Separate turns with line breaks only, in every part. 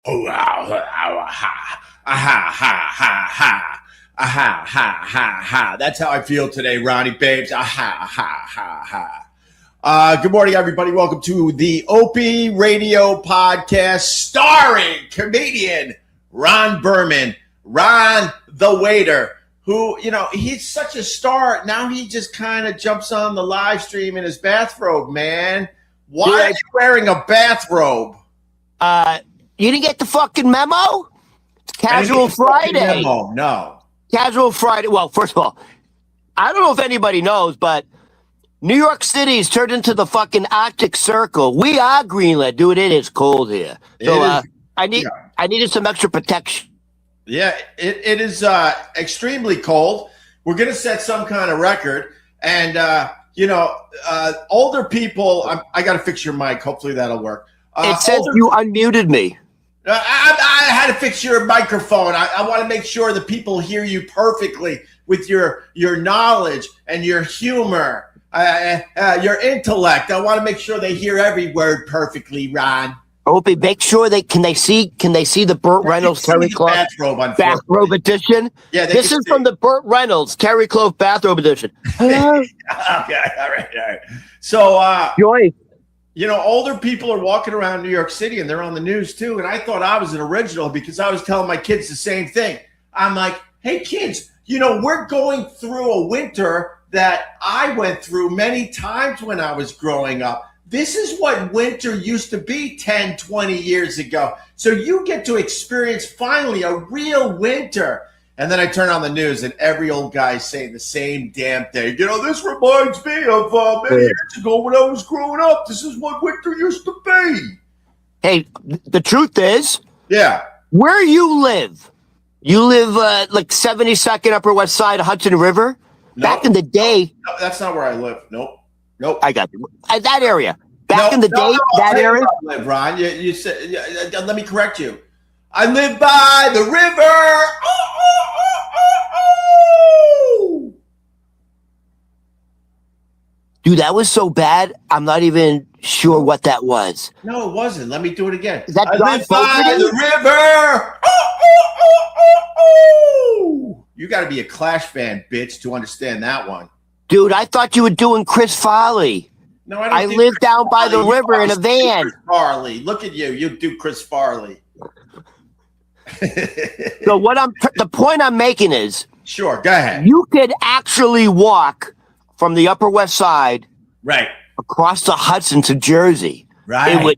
Oh, ah, ah, ha, aha, ha, ha, ha, aha, ha, ha, ha. That's how I feel today, Ronnie Babes. Aha, ha, ha, ha. Good morning, everybody. Welcome to the Opie Radio Podcast, starring comedian Ron Berman, Ron the Waiter, who, he's such a star. Now he just kind of jumps on the live stream in his bathrobe, man. Why are you wearing a bathrobe?
You didn't get the fucking memo? It's Casual Friday.
Memo. No.
Casual Friday. Well, first of all, I don't know if anybody knows, but New York City's turned into the fucking Arctic Circle. We are Greenland, dude. It is cold here. So I needed some extra protection.
Yeah, it is extremely cold. We're gonna set some kind of record, and older people. I got to fix your mic. Hopefully that'll work.
It says you unmuted me.
I had to fix your microphone. I want to make sure that people hear you perfectly with your knowledge and your humor, your intellect. I want to make sure they hear every word perfectly, Ron.
Opie, make sure can they see the Burt Reynolds Terry Clough bathrobe edition? Yeah, this is from the Burt Reynolds Terry Clough bathrobe edition.
Okay, all right. So,
Joy.
Older people are walking around New York City and they're on the news too. And I thought I was an original because I was telling my kids the same thing. I'm like, hey, kids, we're going through a winter that I went through many times when I was growing up. This is what winter used to be 10, 20 years ago. So you get to experience finally a real winter. And then I turn on the news and every old guy is saying the same damn thing. This reminds me of many years ago when I was growing up. This is what winter used to be.
Hey, the truth is,
yeah,
where you live like 72nd Upper West Side of Hudson River.
No,
back in the day.
No, that's not where I live. Nope.
I got you. That area. Back in the day, that area.
I live, Ron. You said. Let me correct you. I live by the river.
Dude, that was so bad. I'm not even sure what that was.
No, it wasn't. Let me do it again.
Is that
I
John
live by the river. You got to be a Clash fan, bitch, to understand that one.
Dude, I thought you were doing Chris Farley.
No, I don't.
I live down by the river in a van.
Chris Farley, look at you. You do Chris Farley.
So the point I'm making is,
sure, go ahead.
You could actually walk from the Upper West Side,
right,
across the Hudson to Jersey.
Right.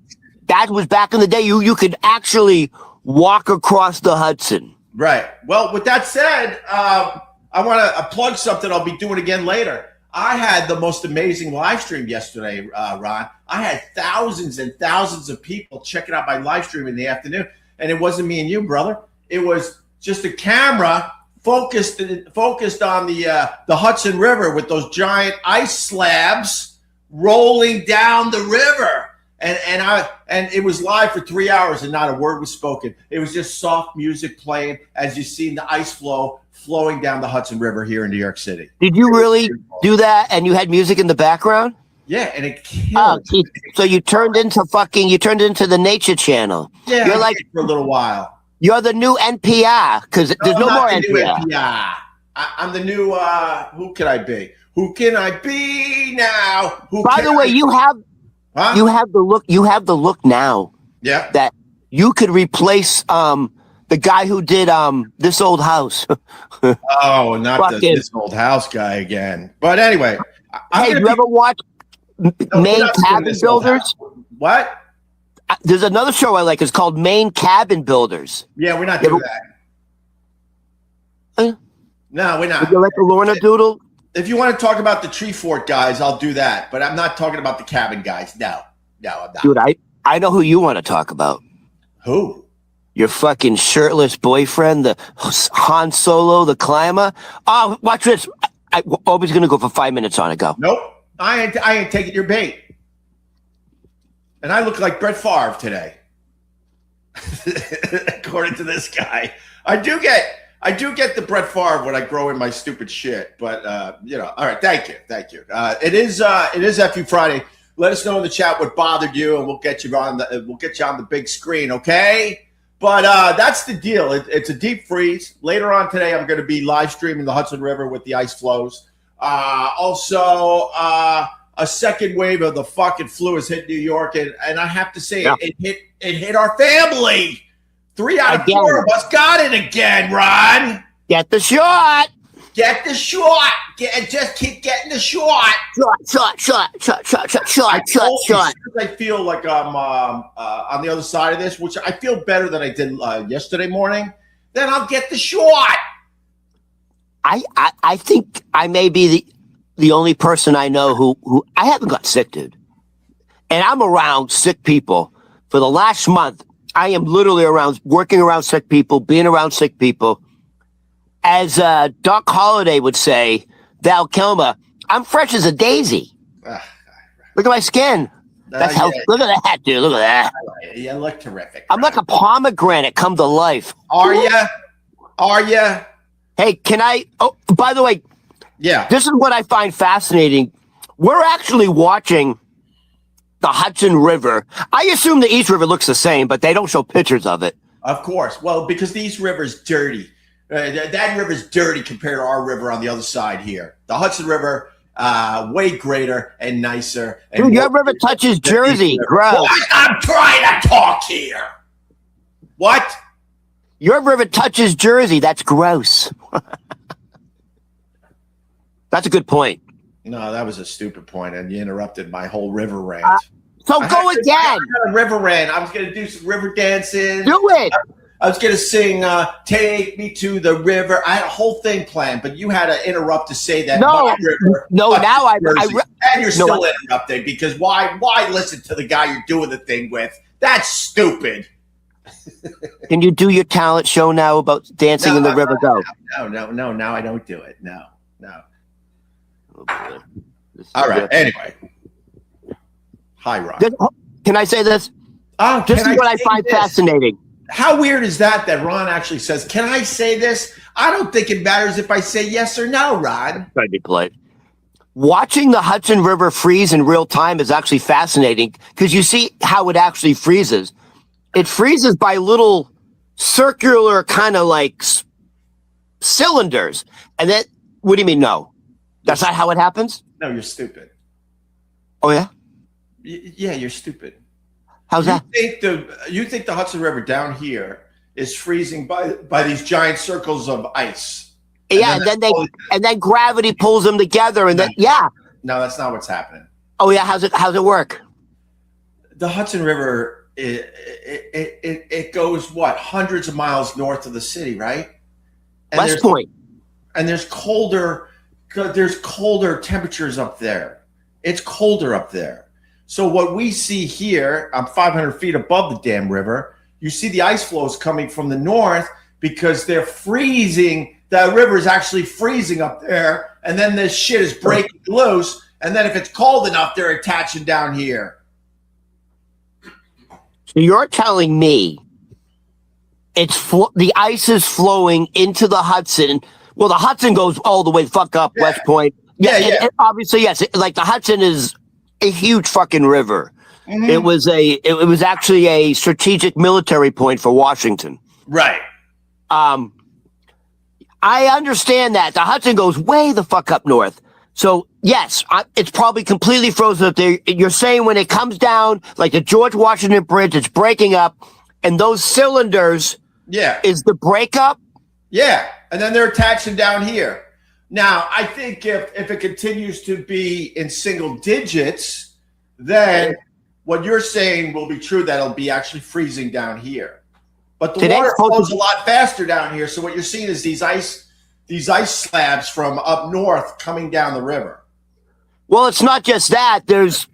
That was back in the day. You could actually walk across the Hudson.
Right. Well, with that said, I want to plug something I'll be doing again later. I had the most amazing live stream yesterday, Ron. I had thousands and thousands of people checking out my live stream in the afternoon. And it wasn't me and you, brother. It was just a camera focused on the Hudson River with those giant ice slabs rolling down the river. And it was live for 3 hours and not a word was spoken. It was just soft music playing as you seen the ice flowing down the Hudson River here in New York City.
Did you really do that? And you had music in the background?
Yeah, and it killed.
So you turned into the Nature Channel.
Yeah,
you're like
for a little while.
You're the new NPR because there's no more NPR.
I'm the new. Who can I be? Who can I be now?
By the way, you have the look. You have the look now.
Yeah.
That you could replace the guy who did This Old House.
Oh, not This Old House guy again. But anyway,
hey, you ever watch Maine Cabin Builders?
What?
There's another show I like. It's called Maine Cabin Builders.
Yeah, we're not doing that. No, we're not.
Would you like a Lorna Doodle?
If you want to talk about the tree fort guys, I'll do that. But I'm not talking about the cabin guys. No, I'm not.
Dude, I know who you want to talk about.
Who?
Your fucking shirtless boyfriend, the Han Solo, the climber. Oh, watch this. Obi's going to go for 5 minutes on it. Go.
Nope. I ain't taking your bait. And I look like Brett Favre today. According to this guy. I do get the Brett Favre when I grow in my stupid shit. But all right, thank you. It is FU Friday. Let us know in the chat what bothered you, and we'll get you on the big screen, okay? But that's the deal. It's a deep freeze. Later on today, I'm going to be live streaming the Hudson River with the ice flows. Also, a second wave of the fucking flu has hit New York, and I have to say, it hit our family. 3 out of 4 of us got it again, Ron.
Get the shot.
Get the shot. Just keep getting the shot.
Shot.
I feel like I'm on the other side of this, which I feel better than I did yesterday morning. Then I'll get the shot.
I think I may be the only person I know who I haven't got sick, dude. And I'm around sick people for the last month. I am literally working around sick people, being around sick people. As Doc Holliday would say, Val Kilmer, I'm fresh as a daisy. Look at my skin. That's how. Look at that, dude. Look at that.
You look terrific.
I'm like a pomegranate come to life.
Are you?
Hey, can I? Oh, by the way,
yeah.
This is what I find fascinating. We're actually watching the Hudson River. I assume the East River looks the same, but they don't show pictures of it.
Of course. Well, because the East River's dirty. That river's dirty compared to our river on the other side here. The Hudson River, way greater and nicer. And
dude, your river touches Jersey. Gross.
I'm trying to talk here. What?
Your river touches Jersey. That's gross. That's a good point.
No, that was a stupid point, and you interrupted my whole river rant.
So go again.
I got a river rant. I was going to do some river dancing.
Do it.
I was going to sing Take Me to the River. I had a whole thing planned, but you had to interrupt to say that.
No, now
and you're still interrupting because why listen to the guy you're doing the thing with? That's stupid.
Can you do your talent show now about dancing in the river? Go.
No. Now I don't do it. No.
Oh,
all right. Anyway. Hi, Ron.
Can I say this? This is what I find fascinating.
How weird is that Ron actually says, can I say this? I don't think it matters if I say yes or no, Ron.
Trying to play. Watching the Hudson River freeze in real time is actually fascinating because you see how it actually freezes. It freezes by little circular kind of like cylinders. And then, what do you mean, no? That's not how it happens?
No, you're stupid.
Oh, yeah?
Yeah, you're stupid.
How's that?
You think the Hudson River down here is freezing by these giant circles of ice?
Yeah, and then gravity pulls them together, and then
No, that's not what's happening.
Oh yeah, how's it work?
The Hudson River, it goes hundreds of miles north of the city, right? And
West Point.
And there's colder temperatures up there. It's colder up there. So what we see here, I'm 500 feet above the damn river. You see the ice flows coming from the north because they're freezing. The river is actually freezing up there. And then this shit is breaking loose. And then if it's cold enough, they're attaching down here.
So you're telling me the ice is flowing into the Hudson. Well, the Hudson goes all the way up West Point. Yeah. And obviously, yes. Like the Hudson is a huge fucking river. Mm-hmm. It was actually a strategic military point for Washington.
Right.
I understand that the Hudson goes way the fuck up north. So yes, it's probably completely frozen up there. You're saying when it comes down, like the George Washington Bridge, it's breaking up, and those cylinders, is the breakup.
Yeah, and then they're attaching down here. Now, I think if it continues to be in single digits, then what you're saying will be true. That it'll be actually freezing down here. But the water flows a lot faster down here. So what you're seeing is these ice slabs from up north coming down the river.
Well, it's not just that. There's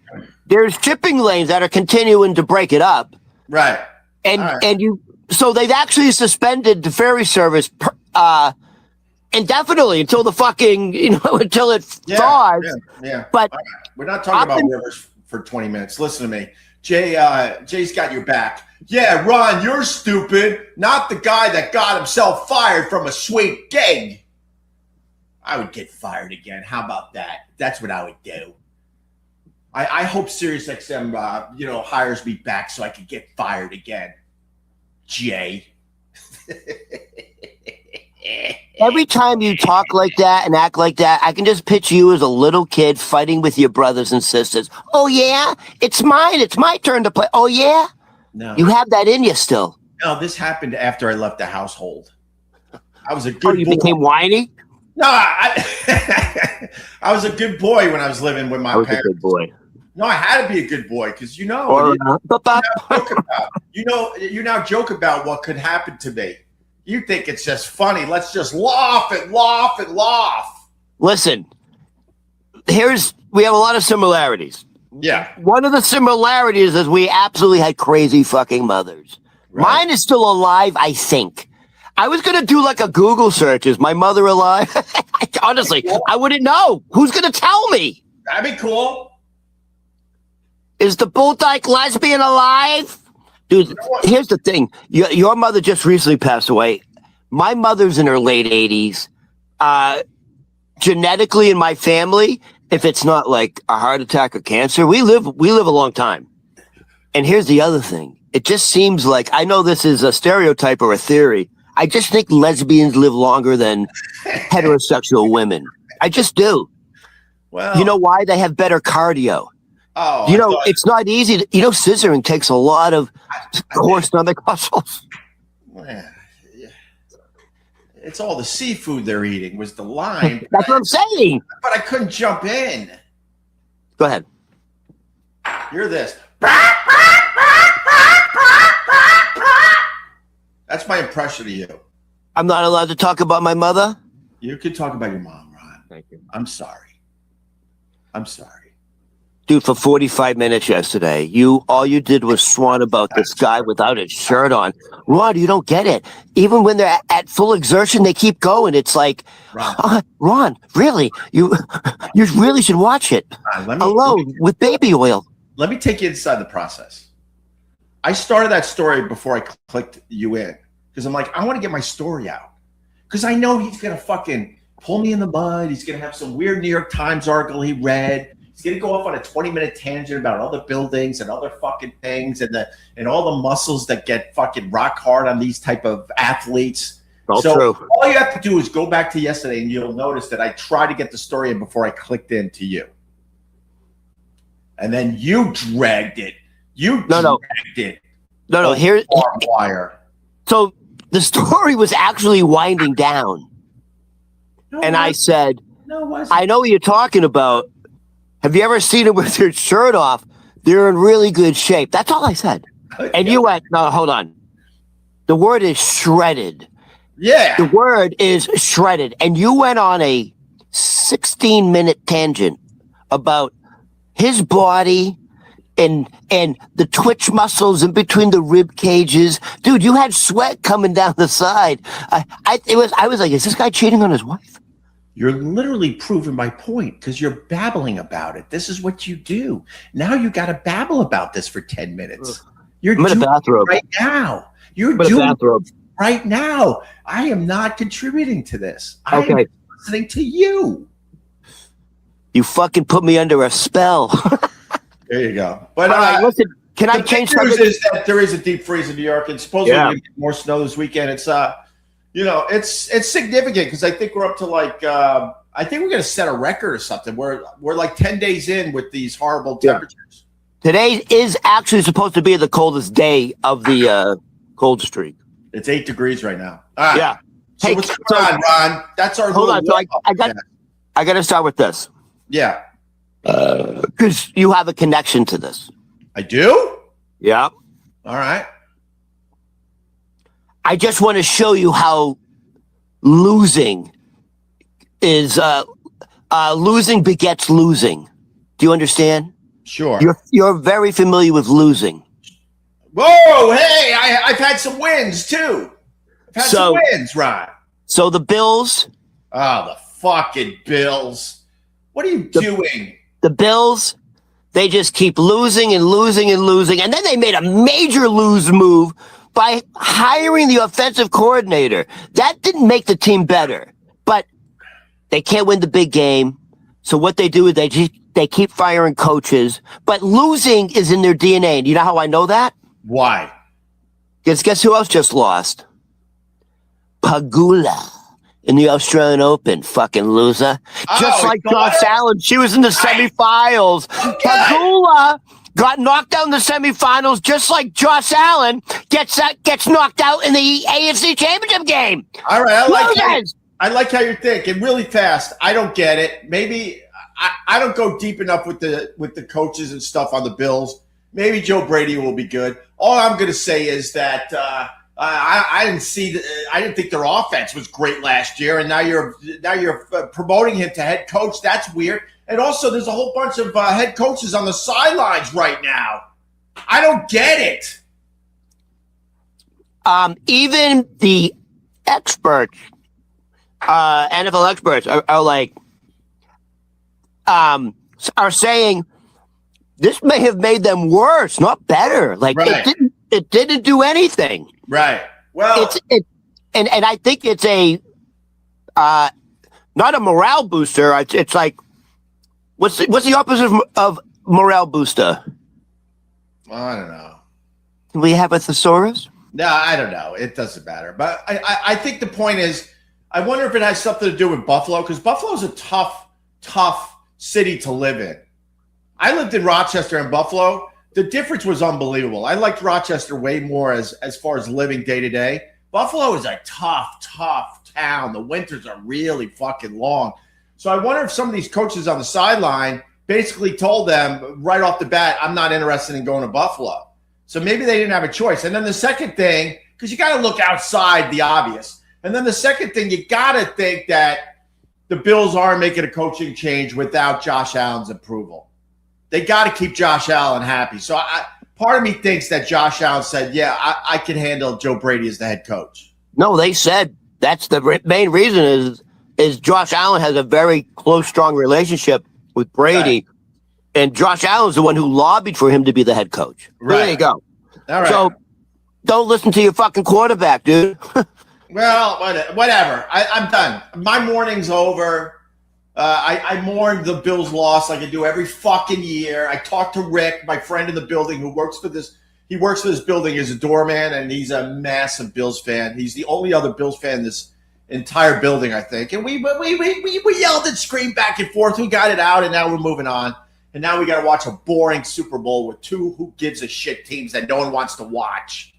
shipping lanes that are continuing to break it up.
Right.
So they've actually suspended the ferry service indefinitely until the fucking, until it thaws.
Yeah.
But
we're not talking about rivers for 20 minutes. Listen to me. Jay's got your back. Yeah, Ron, you're stupid. Not the guy that got himself fired from a sweet gig. I would get fired again. How about that? That's what I would do. I hope SiriusXM, hires me back so I could get fired again. Jay.
Every time you talk like that and act like that, I can just picture you as a little kid fighting with your brothers and sisters. Oh, yeah? It's mine. It's my turn to play. Oh, yeah?
No.
You have that in you still.
No, this happened after I left the household. I was a good
Oh, you
boy.
became whiny?
No, I was a good boy when I was living with my
I was
parents.
a good boy.
No, I had to be a good boy because
You
now joke about what could happen to me. You think it's just funny. Let's just laugh and laugh and laugh.
Listen, we have a lot of similarities.
Yeah.
One of the similarities is we absolutely had crazy fucking mothers.
Right.
Mine is still alive, I think. I was going to do like a Google search. Is my mother alive? Honestly, I wouldn't know. Who's going to tell me?
That'd be cool.
Is the Bull Dyke lesbian alive? Dude, here's the thing. Your mother just recently passed away. My mother's in her late 80s. Genetically in my family, if it's not like a heart attack or cancer, we live a long time. And here's the other thing. It just seems like, I know this is a stereotype or a theory. I just think lesbians live longer than heterosexual women. I just do.
Well,
You know why? They have better cardio.
Oh,
It's not easy. Scissoring takes a lot of core stomach muscles.
it's all the seafood they're eating was the line.
That's what I'm saying.
But I couldn't jump in.
Go ahead.
You're this. That's my impression of you.
I'm not allowed to talk about my mother?
You could talk about your mom, Ron.
Thank you.
I'm sorry.
Dude, for 45 minutes yesterday, all you did was swan about this guy without his shirt on. Ron, you don't get it. Even when they're at full exertion, they keep going. It's like, Ron, really? You really should watch it. Alone with baby oil.
Let me take you inside the process. I started that story before I clicked you in because I'm like, I want to get my story out because I know he's going to fucking pull me in the mud. He's going to have some weird New York Times article he read. He's going to go off on a 20-minute tangent about other buildings and other fucking things and all the muscles that get fucking rock hard on these type of athletes.
True.
All you have to do is go back to yesterday and you'll notice that I tried to get the story in before I clicked into you. And then you dragged it. No.
Here's
wire.
So the story was actually winding down. And I said, I know what you're talking about. Have you ever seen him with their shirt off? They're in really good shape. That's all I said. And you went, no, hold on. The word is shredded.
Yeah.
The word is shredded. And you went on a 16-minute tangent about his body and the twitch muscles in between the rib cages. Dude, you had sweat coming down the side. I was like, is this guy cheating on his wife?
You're literally proving my point because you're babbling about it. This is what you do. Now you got to babble about this for 10 minutes. You're
I'm in a
doing
bathrobe
it right now. You're doing it right now. I am not contributing to this.
Okay.
I am listening to you.
You fucking put me under a spell.
There you go. But
all right, listen, can I change something?
The news is that there is a deep freeze in New York, and supposedly we get more snow this weekend. It's it's significant because I think we're up to like I think we're going to set a record or something. We're like 10 days in with these horrible temperatures.
Today is actually supposed to be the coldest day of the cold streak.
It's 8 degrees right now. Right.
Yeah.
So what's going on, Ron? That's our
hold on. So I got to start with this.
Yeah.
Because you have a connection to this.
I do?
Yeah.
All right.
I just want to show you how losing is losing begets losing. Do you understand?
Sure.
You're very familiar with losing.
Whoa, hey, I've had some wins too. I've had some wins, Ron.
So the Bills.
Oh, the fucking Bills. What are you doing?
The Bills, they just keep losing and losing and losing. And then they made a major lose move by hiring the offensive coordinator. That didn't make the team better, but they can't win the big game. So what they do is they keep firing coaches, but losing is in their DNA. And you know how I know that?
Why?
Guess who else just lost? Pagula in the Australian Open, fucking loser. Just like Josh Allen, she was in the semifinals. Pagula got knocked out in the semifinals, just like Josh Allen gets knocked out in the AFC Championship game.
All right, I like how you're thinking really fast. I don't get it. Maybe I don't go deep enough with the coaches and stuff on the Bills. Maybe Joe Brady will be good. All I'm going to say is that I didn't think their offense was great last year, and now you're promoting him to head coach. That's weird. And also, there's a whole bunch of head coaches on the sidelines right now. I don't get it.
Even the experts, NFL experts, are like, are saying this may have made them worse, not better. Like it didn't do anything. Right. Well, and I think it's a not a morale booster. It's like what's the opposite of morale booster?
I don't know.
Can we have a thesaurus?
No, I don't know. It doesn't matter. But I think the point is, I wonder if it has something to do with Buffalo, because Buffalo's a tough city to live in. I lived in Rochester and Buffalo. The difference was unbelievable. I liked Rochester way more as far as living day to day. Buffalo is a tough town. The winters are really fucking long. So I wonder if some of these coaches on the sideline basically told them right off the bat, I'm not interested in going to Buffalo. So maybe they didn't have a choice. And then the second thing, because you got to look outside the obvious. And then the second thing, you got to think that the Bills are making a coaching change without Josh Allen's approval. They got to keep Josh Allen happy. So part of me thinks that Josh Allen said, yeah, I can handle Joe Brady as the head coach.
No, they said that's the main reason is Josh Allen has a very close, strong relationship with Brady. Right. And Josh Allen's the one who lobbied for him to be the head coach. Right. There you go. All right. So don't listen to your fucking quarterback, dude.
Well, whatever. I'm done. My morning's over. I mourn the Bills' loss like I do every fucking year. I talked to Rick, my friend in the building who works for this. He works for this building as a doorman, and he's a massive Bills fan. He's the only other Bills fan in this entire building, I think. And we yelled and screamed back and forth. We got it out, and now we're moving on. And now we got to watch a boring Super Bowl with two who gives a shit teams that no one wants to watch.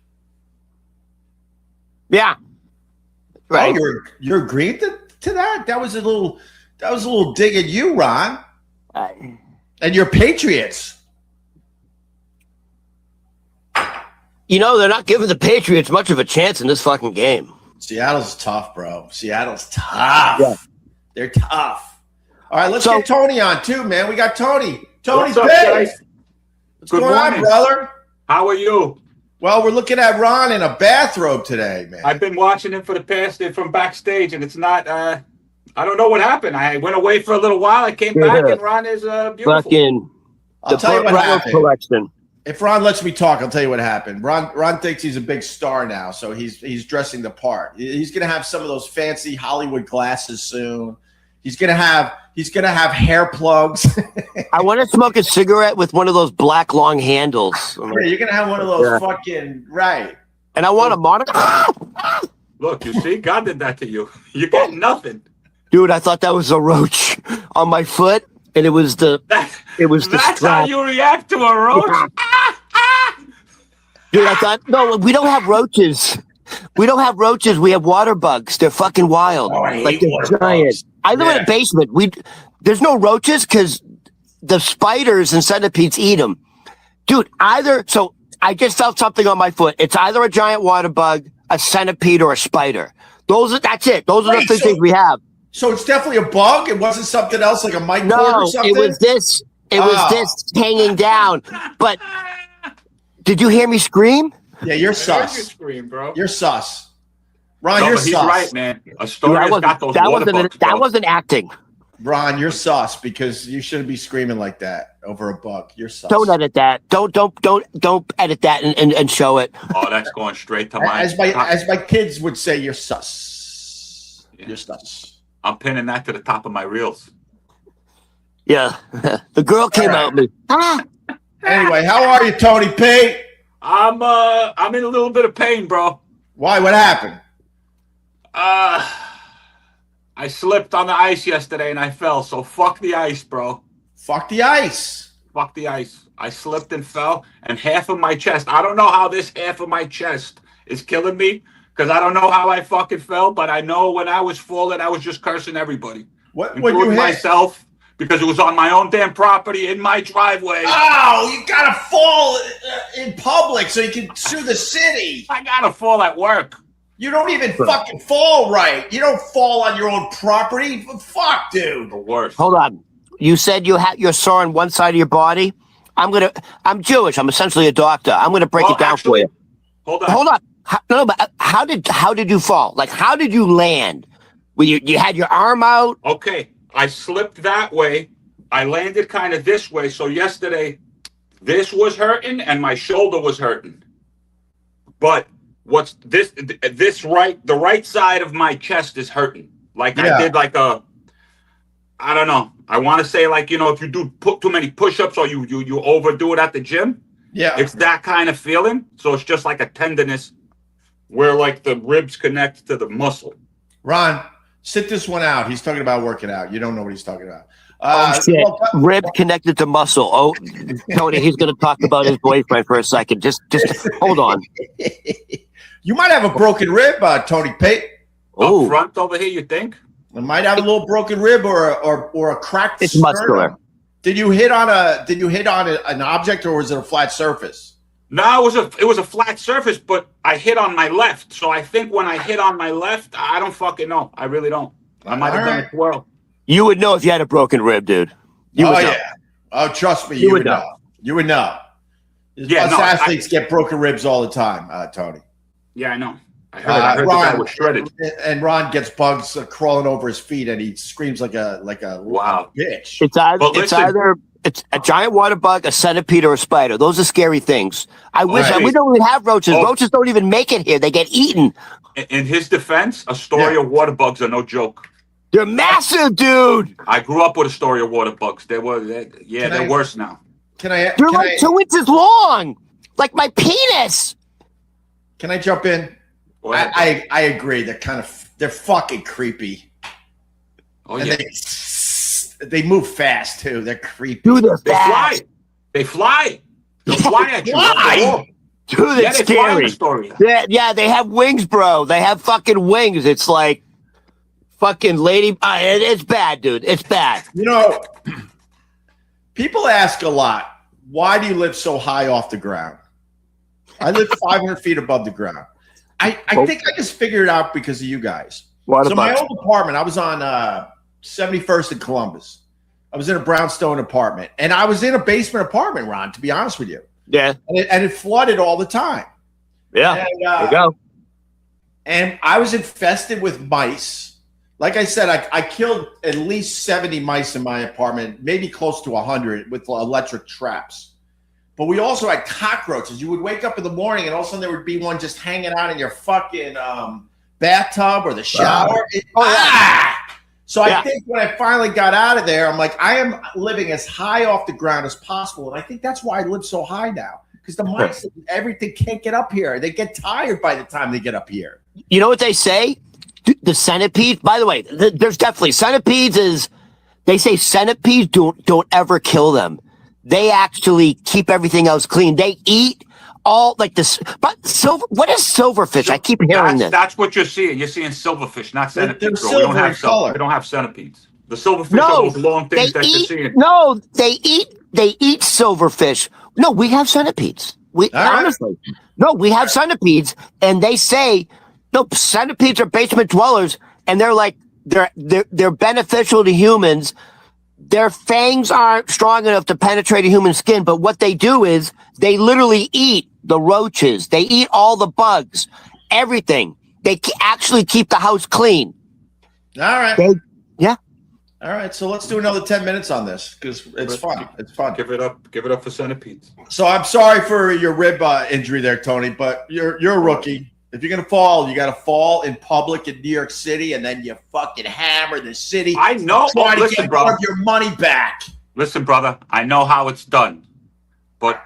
Yeah. Right.
Oh, you're agreeing to that? That was a little dig at you, Ron. And your Patriots.
You know, they're not giving the Patriots much of a chance in this fucking game.
Seattle's tough, bro. Seattle's tough. Yeah. They're tough. All right, let's get Tony on too, man. We got Tony. Tony's big. What's going on, brother?
How are you?
Well, we're looking at Ron in a bathrobe today, man.
I've been watching him for the past from backstage, and it's not. I don't know what happened. I went away for a little while. I came back, and Ron is beautiful.
Fucking
I'll tell you what happened. Collection. If Ron lets me talk, I'll tell you what happened. Ron thinks he's a big star now, so he's dressing the part. He's gonna have some of those fancy Hollywood glasses soon. He's gonna have hair plugs.
I want to smoke a cigarette with one of those black long handles.
Yeah, you're gonna have one of those fucking right.
And I want a monocle.
Look, you see, God did that to you. You get nothing,
dude. I thought that was a roach on my foot, and it was the. That's
strap. How you react to a roach,
dude. I thought no, we don't have roaches. We don't have roaches. We have water bugs. They're fucking wild.
Oh, I hate water
giant.
Bugs.
I live in a basement. There's no roaches because the spiders and centipedes eat them. Dude, so I just felt something on my foot. It's either a giant water bug, a centipede, or a spider. That's it. Those are the things we have.
So it's definitely a bug? It wasn't something else like a mite cord or something?
It was this. It was this hanging down. But did you hear me scream?
Yeah, you're sus.
You scream, bro.
You're sus. Ron, you're sus.
He's right, man. Astoria's got those water bugs,
that wasn't acting.
Ron, you're sus because you shouldn't be screaming like that over a bug. You're sus.
Don't edit that. Don't edit that and show it.
Oh, that's going straight to my.
As my kids would say, you're sus. Yeah. You're sus.
I'm pinning that to the top of my reels.
Yeah, the girl came out at me.
Anyway, how are you, Tony P?
I'm in a little bit of pain, bro.
Why? What happened?
I slipped on the ice yesterday and I fell. So fuck the ice, bro.
Fuck the ice.
Fuck the ice. I slipped and fell, and half of my chest. I don't know how this half of my chest is killing me because I don't know how I fucking fell, but I know when I was falling, I was just cursing everybody,
What you
including
hit?
myself, because it was on my own damn property in my driveway.
Oh, you gotta fall in public so you can sue the city.
I gotta fall at work.
You don't even fucking fall right. You don't fall on your own property. Fuck, dude.
The worst.
Hold on. You said you're sore on one side of your body. I'm Jewish. I'm essentially a doctor. I'm gonna break it down for you.
Hold on.
Hold on. But how did you fall? Like, how did you land? Well, you had your arm out.
Okay, I slipped that way. I landed kind of this way. So yesterday, this was hurting and my shoulder was hurting. But what's this? The right side of my chest is hurting. Like
Yeah.
I did like I don't know. I want to say like, if you do put too many push-ups or you overdo it at the gym,
Yeah.
it's that kind of feeling. So it's just like a tenderness where like the ribs connect to the muscle.
Ron, sit this one out. He's talking about working out. You don't know what he's talking about.
Shit. Rib connected to muscle. Oh, Tony, he's going to talk about his boyfriend for a second. Just hold on.
You might have a broken rib, Tony Pate.
Up front over here, you think?
You might have a little broken rib or a cracked.
It's muscular.
Did you hit on an object or was it a flat surface?
No, it was a flat surface, but I hit on my left. So I think when I hit on my left, I don't fucking know. I really don't. I might have done a twirl.
You would know if you had a broken rib, dude. You would know.
Yeah. Oh, trust me, you would know. You would know. Us athletes get broken ribs all the time, Tony.
Yeah, I know. I heard Ron, the guy was shredded.
And Ron gets bugs crawling over his feet, and he screams like a
wow
bitch.
It's a giant water bug, a centipede, or a spider. Those are scary things. I wish we don't even have roaches. Roaches don't even make it here. They get eaten.
In his defense, Astoria water bugs are no joke.
They're massive, dude.
I grew up with Astoria water bugs. They're worse now.
They're like 2 inches long, like my penis.
Can I jump in? I agree. They're fucking creepy.
Oh,
and
yeah.
They move fast too. They're creepy.
Dude, they're fast.
They fly. They'll fly at you.
Why?
Dude, it's scary. Yeah, they have wings, bro. They have fucking wings. It's like fucking lady. It's bad, dude. It's bad.
People ask a lot, why do you live so high off the ground? I live 500 feet above the ground. I think I just figured it out because of you guys. My old apartment, I was on 71st in Columbus. I was in a brownstone apartment, and I was in a basement apartment, Ron, to be honest with you.
Yeah.
And it flooded all the time.
Yeah.
And,
there you go.
And I was infested with mice. Like I said, I killed at least 70 mice in my apartment, maybe close to 100 with electric traps. But we also had cockroaches. You would wake up in the morning and all of a sudden there would be one just hanging out in your fucking bathtub or the shower. So I think when I finally got out of there, I'm like, I am living as high off the ground as possible. And I think that's why I live so high now. Because the mice and everything can't get up here. They get tired by the time they get up here.
You know what they say? The centipede, by the way, there's definitely centipedes they say centipedes don't ever kill them. They actually keep everything else clean. They eat all like this. But what is silverfish? I keep hearing this.
That's what you're seeing. You're seeing silverfish, not centipedes.
They're silver in color.
We don't have centipedes. The silverfish are those long things that you're seeing.
No, they eat silverfish. No, we have centipedes. Honestly. No, we have centipedes, and they say no, centipedes are basement dwellers, and they're like they're beneficial to humans. Their fangs aren't strong enough to penetrate a human skin, but what they do is they literally eat the roaches. They eat all the bugs, everything. They actually keep the house clean.
All right.
Yeah.
All right. So let's do another 10 minutes on this because it's fun. It's fun.
Give it up for centipedes.
So I'm sorry for your rib injury there, Tony, but you're a rookie. If you're going to fall, you got to fall in public in New York City, and then you fucking hammer the city.
I know.
Try to get more of your money back.
Listen, brother, I know how it's done, but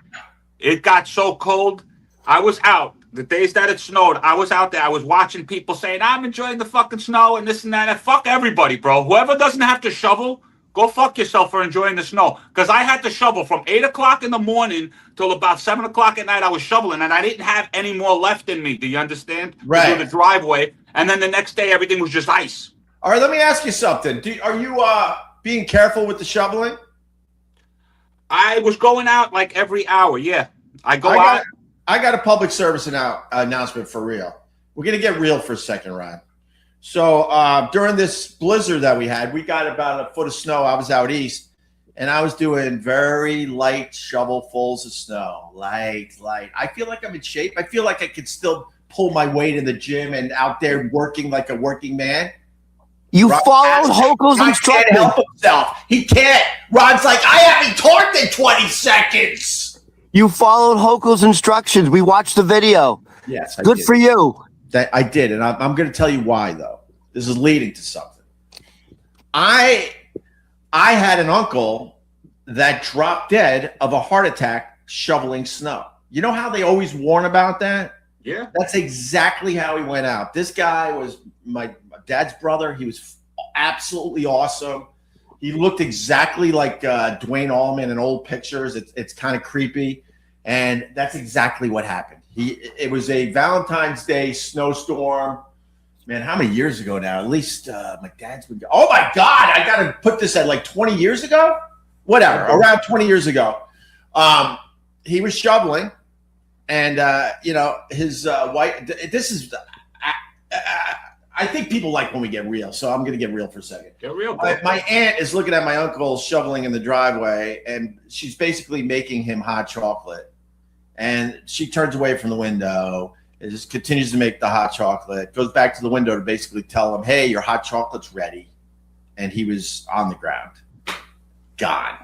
it got so cold I was out. The days that it snowed, I was out there. I was watching people saying, I'm enjoying the fucking snow and this and that. And fuck everybody, bro. Whoever doesn't have to shovel, go fuck yourself for enjoying the snow. Because I had to shovel from 8 o'clock in the morning till about 7 o'clock at night. I was shoveling and I didn't have any more left in me. Do you understand?
Right.
To do the driveway. And then the next day, everything was just ice.
All right, let me ask you something. Are you being careful with the shoveling?
I was going out like every hour. Yeah. I got
a public service announcement for real. We're going to get real for a second, Ryan. So during this blizzard that we had, we got about a foot of snow. I was out east, and I was doing very light shovelfuls of snow. Light. I feel like I'm in shape. I feel like I could still pull my weight in the gym and out there working like a working man.
You followed Hochul's instructions.
He can't help himself. He can't. Ron's like, I haven't torqued in 20 seconds.
You followed Hochul's instructions. We watched the video.
Yes.
Good for you.
I did. And I'm going to tell you why, though. This is leading to something. I had an uncle that dropped dead of a heart attack shoveling snow. You know how they always warn about that?
Yeah.
That's exactly how he went out. This guy was my dad's brother. He was absolutely awesome. He looked exactly like Dwayne Allman in old pictures. It's kind of creepy. And that's exactly what happened. It was a Valentine's Day snowstorm. Man, how many years ago now? At least my dad's been. Oh my God! I got to put this at like 20 years ago. Whatever, around 20 years ago. He was shoveling, and his wife. This is. I think people like when we get real, so I'm going to get real for a second.
Get real.
My aunt is looking at my uncle shoveling in the driveway, and she's basically making him hot chocolate. And she turns away from the window and just continues to make the hot chocolate, goes back to the window to basically tell him, hey, your hot chocolate's ready. And he was on the ground. Gone.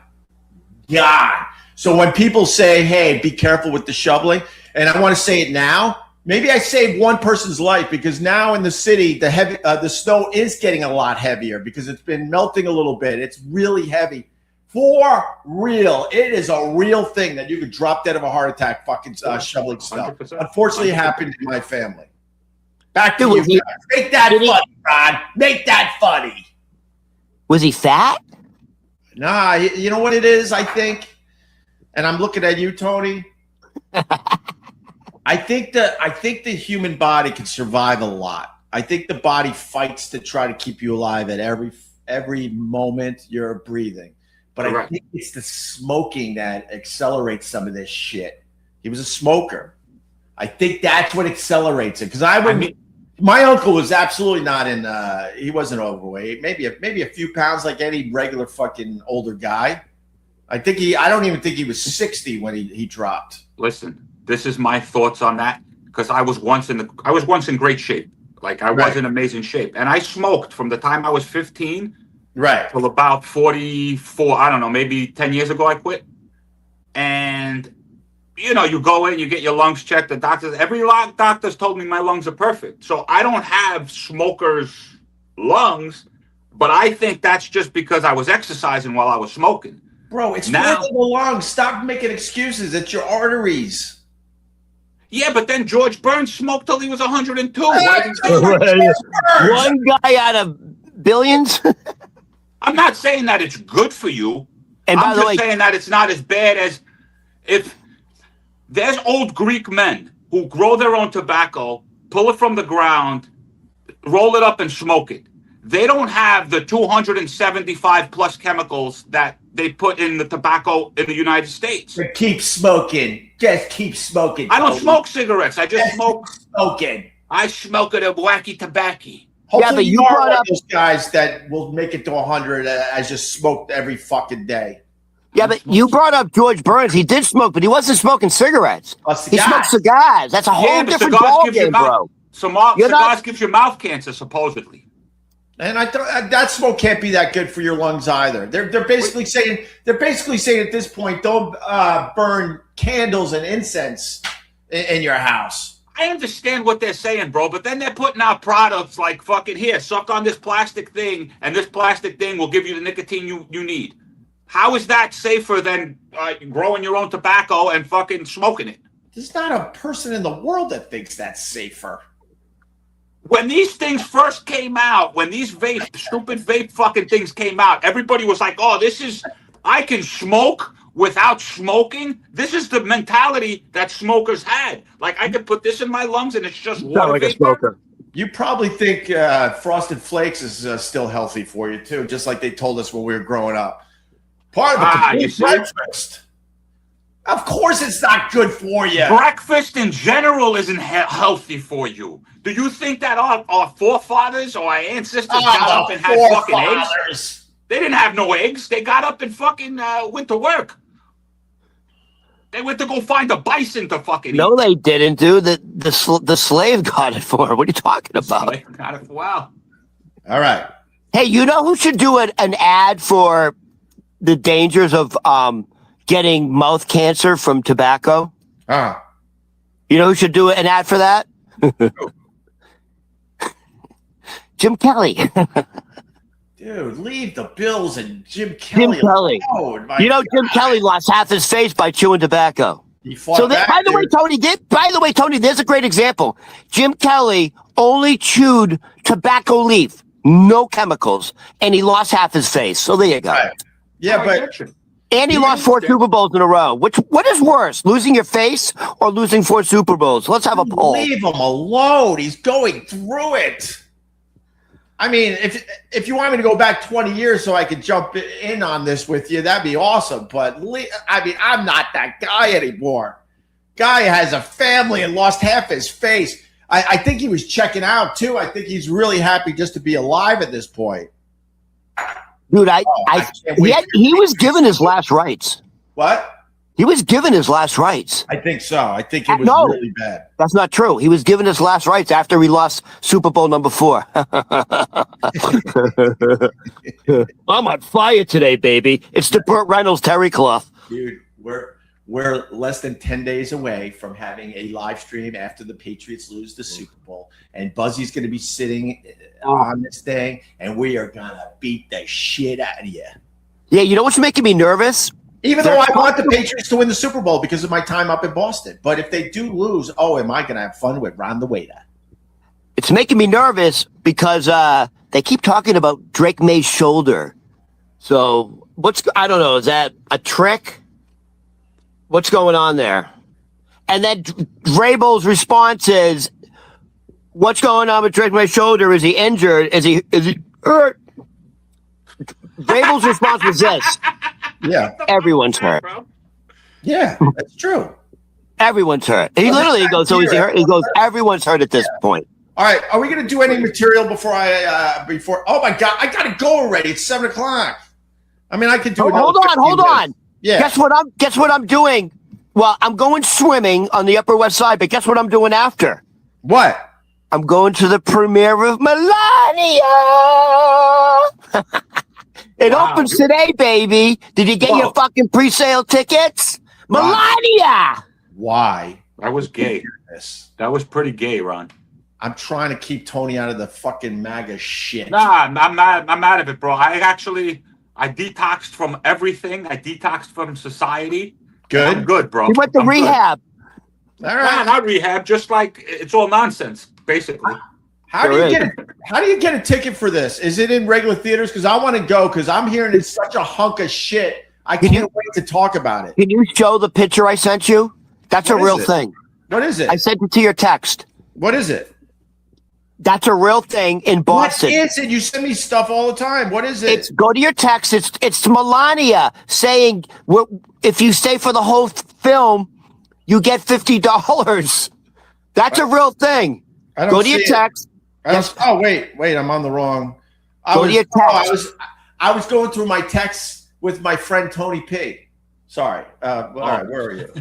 So when people say, hey, be careful with the shoveling, and I want to say it now, maybe I saved one person's life because now in the city, the snow is getting a lot heavier because it's been melting a little bit. It's really heavy. For real. It is a real thing that you could drop dead of a heart attack fucking shoveling snow. 100%. Unfortunately, it happened in my family. Back to you. Make that funny, Ron. Make that funny.
Was he fat?
Nah, you know what it is, I think? And I'm looking at you, Tony. I think the human body can survive a lot. I think the body fights to try to keep you alive at every moment you're breathing. But I think it's the smoking that accelerates some of this shit. He was a smoker. I think that's what accelerates it. Because my uncle was absolutely not he wasn't overweight. Maybe a few pounds like any regular fucking older guy. I don't even think he was 60 when he dropped.
Listen, this is my thoughts on that because I was once in great shape. Like I was in amazing shape, and I smoked from the time I was 15.
Right.
Till about 44, I don't know, maybe 10 years ago I quit. And, you go in, you get your lungs checked. Every doctor's told me my lungs are perfect. So I don't have smoker's lungs, but I think that's just because I was exercising while I was smoking.
Bro, it's now the lungs. Stop making excuses. It's your arteries.
Yeah, but then George Burns smoked till he was 102.
One guy out of billions?
I'm not saying that it's good for you.
And
I'm just saying that it's not as bad as if there's old Greek men who grow their own tobacco, pull it from the ground, roll it up and smoke it. They don't have the 275 plus chemicals that they put in the tobacco in the United States.
But keep smoking. Just keep smoking.
I don't smoke cigarettes. I just smoke
smoking.
I smoke a wacky tobacco.
Hopefully you brought up those guys that will make it to 100 as just smoked every fucking day.
Yeah, but you brought up George Burns. He did smoke, but he wasn't smoking cigarettes. He smoked cigars. That's a whole different ballgame, bro.
Cigars gives you mouth cancer, supposedly.
And I thought that smoke can't be that good for your lungs either. They're basically saying at this point, don't burn candles and incense in your house.
I understand what they're saying, bro, but then they're putting out products like fucking here, suck on this plastic thing, and this plastic thing will give you the nicotine you need. How is that safer than growing your own tobacco and fucking smoking it?
There's not a person in the world that thinks that's safer.
When these things first came out, when these stupid vape fucking things came out, everybody was like, "Oh, I can smoke without smoking." This is the mentality that smokers had. Like, I could put this in my lungs and it's just water
like a
vapor.
smoker.
You probably think Frosted Flakes is still healthy for you too, just like they told us when we were growing up. Part of the complete breakfast. Of course, it's not good for you.
Breakfast in general isn't healthy for you. Do you think that our forefathers or our ancestors got up and had fucking eggs? They didn't have no eggs. They got up and fucking went to work. They went to go find a bison to fucking eat.
No, they didn't, dude. The slave got it for him. What are you talking about?
They got it. Wow.
All right.
Hey, you know who should do an ad for the dangers of getting mouth cancer from tobacco? You know who should do an ad for that? Jim Kelly.
Dude, leave the Bills and Jim Kelly.
Jim Kelly.
Alone,
Jim Kelly lost half his face by chewing tobacco.
He fought back,
by the way, Tony, there's a great example. Jim Kelly only chewed tobacco leaf, no chemicals, and he lost half his face. So there you go.
Right. Yeah, but
and he lost 4 Super Bowls in a row. What is worse, losing your face or losing 4 Super Bowls? Let's have a poll.
leave him alone. He's going through it. I mean, if you want me to go back 20 years so I could jump in on this with you, that'd be awesome. But I mean, I'm not that guy anymore. Guy has a family and lost half his face. I think he was checking out too. I think he's really happy just to be alive at this point.
Dude, he was given his last rites.
What?
He was given his last rites.
I think so. I think it was really bad.
That's not true. He was given his last rites after he lost Super Bowl number 4. I'm on fire today, baby. It's the Burt Reynolds terry cloth.
Dude, we're less than 10 days away from having a live stream after the Patriots lose the Super Bowl. And Buzzy's going to be sitting on this thing, and we are going to beat the shit out of you.
Yeah, you know what's making me nervous?
Even though I want the Patriots to win the Super Bowl because of my time up in Boston. But if they do lose, am I going to have fun with Ron the Waiter?
It's making me nervous because they keep talking about Drake May's shoulder. So I don't know, is that a trick? What's going on there? And then Vrabel's response is, what's going on with Drake May's shoulder? Is he injured? Is he hurt? Vrabel's response was this.
Yeah.
Everyone's hurt.
Yeah, that's true.
Everyone's hurt. He literally goes, so is he hurt? He goes, everyone's hurt at this point.
All right. Are we going to do any material before oh my God, I got to go already. It's 7:00. I mean, I could do
Hold on.
Yeah.
Guess what I'm doing? Well, I'm going swimming on the Upper West Side, but guess what I'm doing after?
What?
I'm going to the premiere of Melania. It opens today, baby. Did you get your fucking pre-sale tickets? Wow. Melania!
Why?
That was gay. That was pretty gay, Ron.
I'm trying to keep Tony out of the fucking MAGA shit.
Nah, I'm mad of it, bro. I detoxed from everything. I detoxed from society.
Good.
I'm good, bro.
You went to rehab.
All right.
Nah, not rehab. Just like it's all nonsense, basically.
How do you get a ticket for this? Is it in regular theaters? Because I want to go because I'm hearing it's such a hunk of shit. I can't wait to talk about it.
Can you show the picture I sent you? That's a real thing.
What is it?
I sent it to your text.
What is it?
That's a real thing in Boston.
What is it? You send me stuff all the time. What is it?
Go to your text. It's Melania saying if you stay for the whole film, you get $50. That's a real thing. Go to your text.
Oh wait, I'm on the wrong. I was going through my texts with my friend Tony P. Sorry. All right, where are you?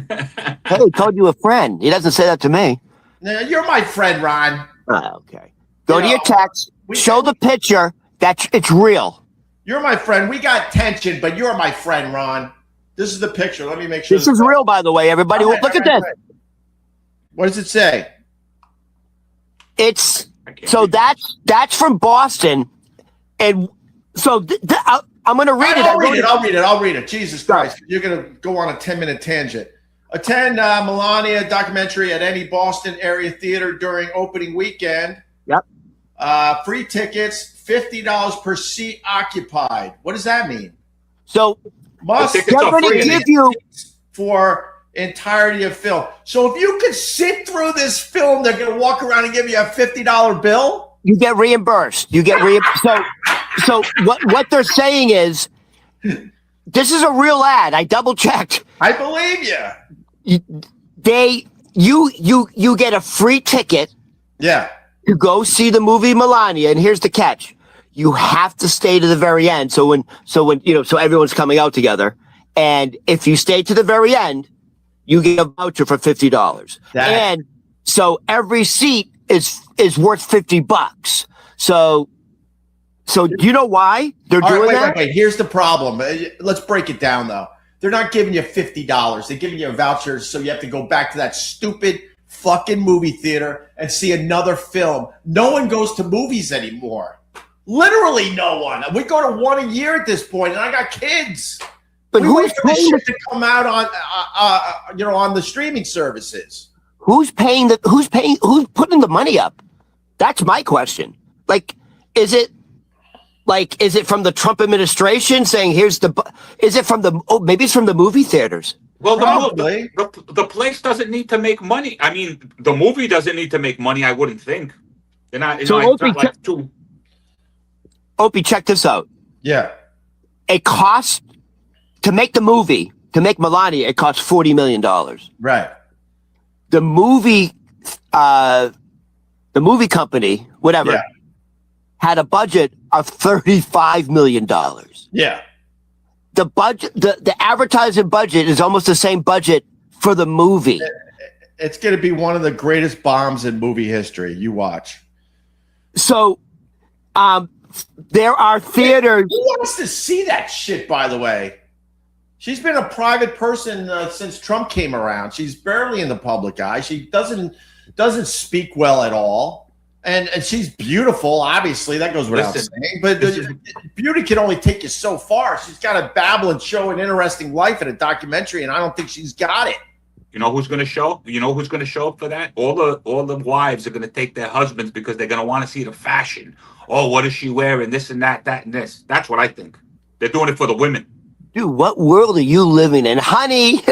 Hey, he told you a friend. He doesn't say that to me.
No, you're my friend, Ron.
Okay. Go to your text. Show the picture. It's real.
You're my friend. We got tension, but you're my friend, Ron. This is the picture. Let me make sure.
This is real, by the way, everybody. Look at this.
What does it say?
That's from Boston, and so I'm going to read it.
I'll read it. Jesus Christ. You're going to go on a 10-minute tangent. Attend Melania documentary at any Boston area theater during opening weekend.
Yep.
Free tickets, $50 per seat occupied. What does that mean?
So
Must
The tickets
they're
are
going to
free.
give you.
for entirety of film. So if you could sit through this film, they're going to walk around and give you a $50 bill?
You get reimbursed. You get reimbursed. So what they're saying is, this is a real ad. I double checked.
I believe you.
You get a free ticket
Yeah.
to go see the movie Melania, and here's the catch: you have to stay to the very end. So everyone's coming out together, and if you stay to the very end, you get a voucher for $50. And so every seat is worth $50. So do you know why they're
All right,
doing that?
wait. Here's the problem. Let's break it down, though. They're not giving you $50. They're giving you a voucher, so you have to go back to that stupid fucking movie theater and see another film. No one goes to movies anymore. Literally no one. We go to one a year at this point, and I got kids.
But
We
who's
wait for this
paying?
shit to come out on the streaming services.
Who's paying? Who's putting the money up? That's my question. Is it from the Trump administration saying is it from maybe it's from the movie theaters?
Well,
Probably.
the place doesn't need to make money. I mean, the movie doesn't need to make money. I wouldn't think. They're not.
So
It's not like two.
Opie, check this out.
Yeah.
It costs to make the movie, to make Melania, it costs $40 million.
Right.
The movie company, whatever,
Yeah.
had a budget of $35 million.
Yeah.
The budget, the advertising budget is almost the same budget for the movie.
It's going to be one of the greatest bombs in movie history. You watch.
So, there are theaters.
Who wants to see that shit, by the way? She's been a private person since Trump came around. She's barely in the public eye. She doesn't speak well at all. And she's beautiful, obviously. That goes without saying. But beauty can only take you so far. She's got to babble and show an interesting life in a documentary, and I don't think she's got it.
You know who's going to show? You know who's going to show up for that? All the wives are going to take their husbands because they're going to want to see the fashion. Oh, what is she wearing? This and that, that and this. That's what I think. They're doing it for the women.
Dude, what world are you living in, honey?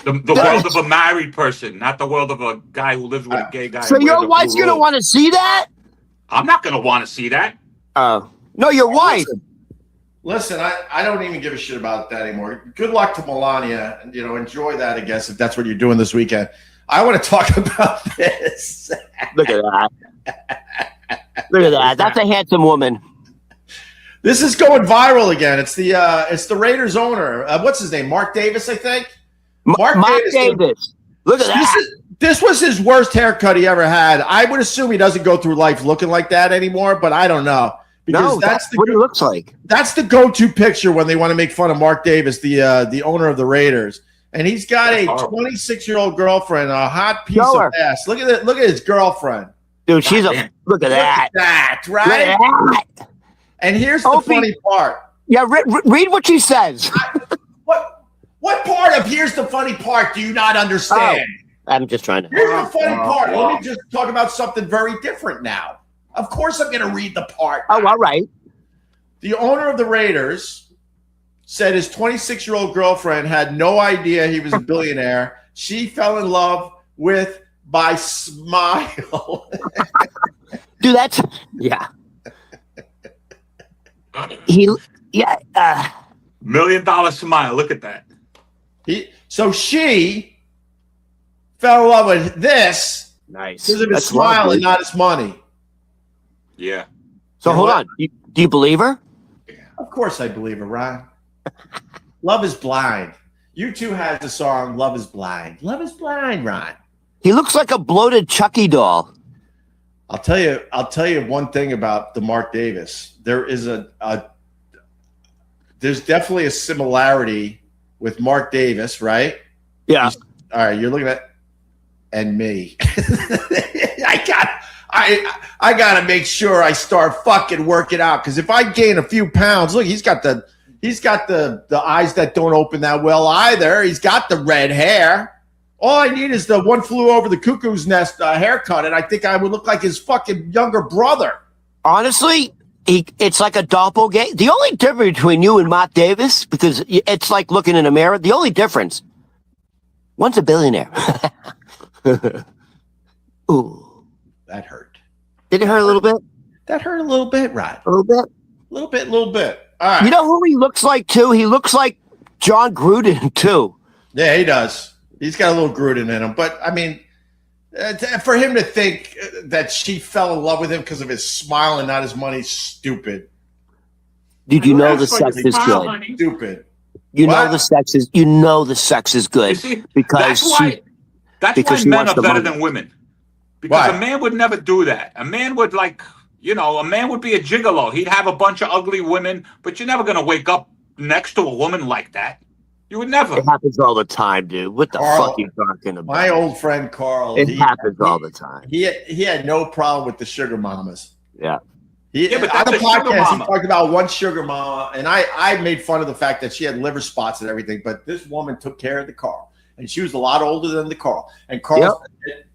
The world of a married person, not the world of a guy who lives with a gay guy.
So
and wears
your
a
wife's
blue
gonna
robe.
want to see that?
I'm not going to want to see that.
Oh no, your wife.
Listen, I don't even give a shit about that anymore. Good luck to Melania. And, enjoy that, I guess, if that's what you're doing this weekend. I want to talk about this.
Look at that. Look at that. That's a handsome woman.
This is going viral again. It's the Raiders owner. What's his name? Mark Davis, I think.
Mark Davis. Look at that.
This was his worst haircut he ever had. I would assume he doesn't go through life looking like that anymore, but I don't know. Because
No, that's what he looks like.
That's the go-to picture when they want to make fun of Mark Davis, the owner of the Raiders. And he's got a 26-year-old girlfriend, a hot piece of ass. Look at that. Look at his girlfriend.
Dude, she's a look at that.
Look at that,
Look
right?
at that.
And here's the funny part.
Yeah, read what she says.
What part of here's the funny part do you not understand?
I'm just trying to.
Here's the funny part. Let me just talk about something very different now. Of course, I'm going to read the part.
Oh, all right.
The owner of the Raiders said his 26-year-old girlfriend had no idea he was a billionaire. She fell in love with by smile.
Dude, that's yeah.
$1 million smile. Look at that.
So she fell in love with this
Nice.
because of his smile and not his money.
Yeah.
So hold on. Do you believe her?
Of course I believe her, Ron. Love is blind. U2 has the song Love is Blind. Love is blind, Ron.
He looks like a bloated Chucky doll.
I'll tell you one thing about the Mark Davis. There is there's definitely a similarity with Mark Davis, right?
Yeah.
All right, you're looking at and me. I gotta make sure I start fucking working out because if I gain a few pounds, look, he's got the He's got the eyes that don't open that well either. He's got the red hair. All I need is the one flew over the cuckoo's nest haircut, and I think I would look like his fucking younger brother.
Honestly, it's like a doppelganger. The only difference between you and Mark Davis, because it's like looking in a mirror, the only difference, one's a billionaire. Ooh.
That hurt.
Did it hurt a little bit?
That hurt a little bit, Rod.
A little bit?
A little bit. All right.
You know who he looks like, too? He looks like John Gruden, too.
Yeah, he does. He's got a little Gruden in him. But, I mean, for him to think that she fell in love with him because of his smile and not his money, stupid.
Did you know the sex is good?
Honey.
Stupid.
You
What?
know the sex is. You know the sex is good
You see,
because
that's
because
why
she
men
wants
are
the
better
money.
than women. Because
Why?
a man would never do that. A man would a man would be a gigolo. He'd have a bunch of ugly women, but you're never gonna wake up next to a woman like that. You would never.
It happens all the time, dude. What the
Carl,
fuck are you talking about?
My old friend Carl.
It happens all the time.
He had no problem with the sugar mamas.
Yeah.
Yeah, but
On
that's
the
a sugar
podcast, he
mama.
talked about one sugar mama, and I made fun of the fact that she had liver spots and everything, but this woman took care of the Carl, and she was a lot older than the Carl. And Carl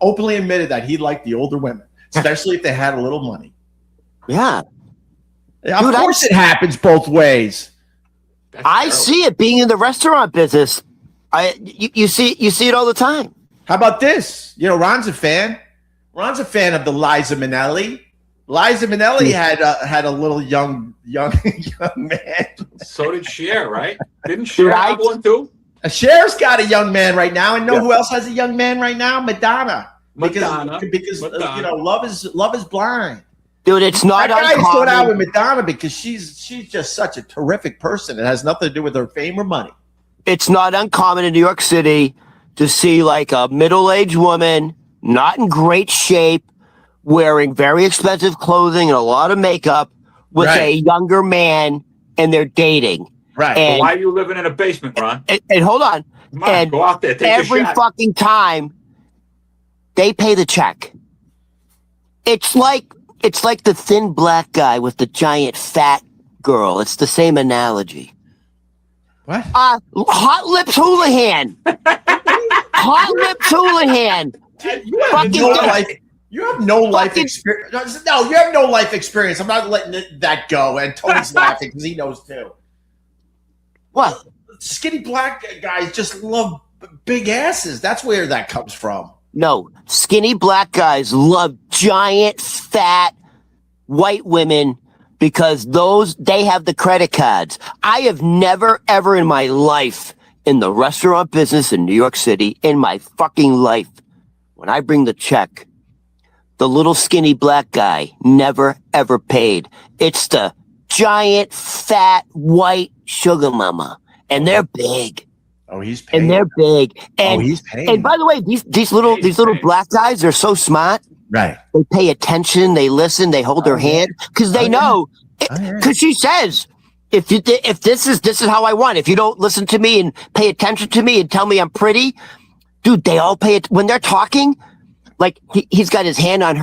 openly admitted that he liked the older women, especially if they had a little money.
Yeah.
Of
Dude,
course, it happens both ways.
That's
I
terrible.
see it being in the restaurant business. You see it all the time.
How about this? You know, Ron's a fan. Ron's a fan of the Liza Minnelli. Liza Minnelli had a little young man.
So did Cher, right? Didn't Cher
Dude,
have one too?
Cher's got a young man right now, and know who else has a young man right now? Madonna.
Madonna.
Because
Madonna.
you know, love is blind.
Dude, it's not
That guy stood out with
uncommon.
Madonna because she's just such a terrific person. It has nothing to do with her fame or money.
It's not uncommon in New York City to see like a middle-aged woman, not in great shape, wearing very expensive clothing and a lot of makeup with
Right.
a younger man, and they're dating.
Right.
And,
Why are you living in a basement, Ron?
and hold on.
Come on,
And
go out there, take
every
a shot.
fucking time they pay the check. It's like the thin black guy with the giant fat girl. It's the same analogy.
What?
Hot Lips Houlihan. Hot Lips Houlihan.
You have
Fucking
no
good.
life. You have no life
Fucking-
experience. No, you have no life experience. I'm not letting that go. And Tony's laughing because he knows too.
What?
Skinny black guys just love big asses. That's where that comes from.
No, skinny black guys love giant, fat, white women because they have the credit cards. I have never, ever in my life, in the restaurant business in New York City, in my fucking life, when I bring the check, the little skinny black guy never, ever paid. It's the giant, fat, white sugar mama. And they're big.
Oh, he's paying.
And they're big. And,
he's paying.
and by the way, these little black guys, they're so smart.
Right.
They pay attention, they listen, they hold their hand because they know. Because she says, if this is how I want. If you don't listen to me and pay attention to me and tell me I'm pretty, dude, they all pay it when they're talking. Like he's got his hand on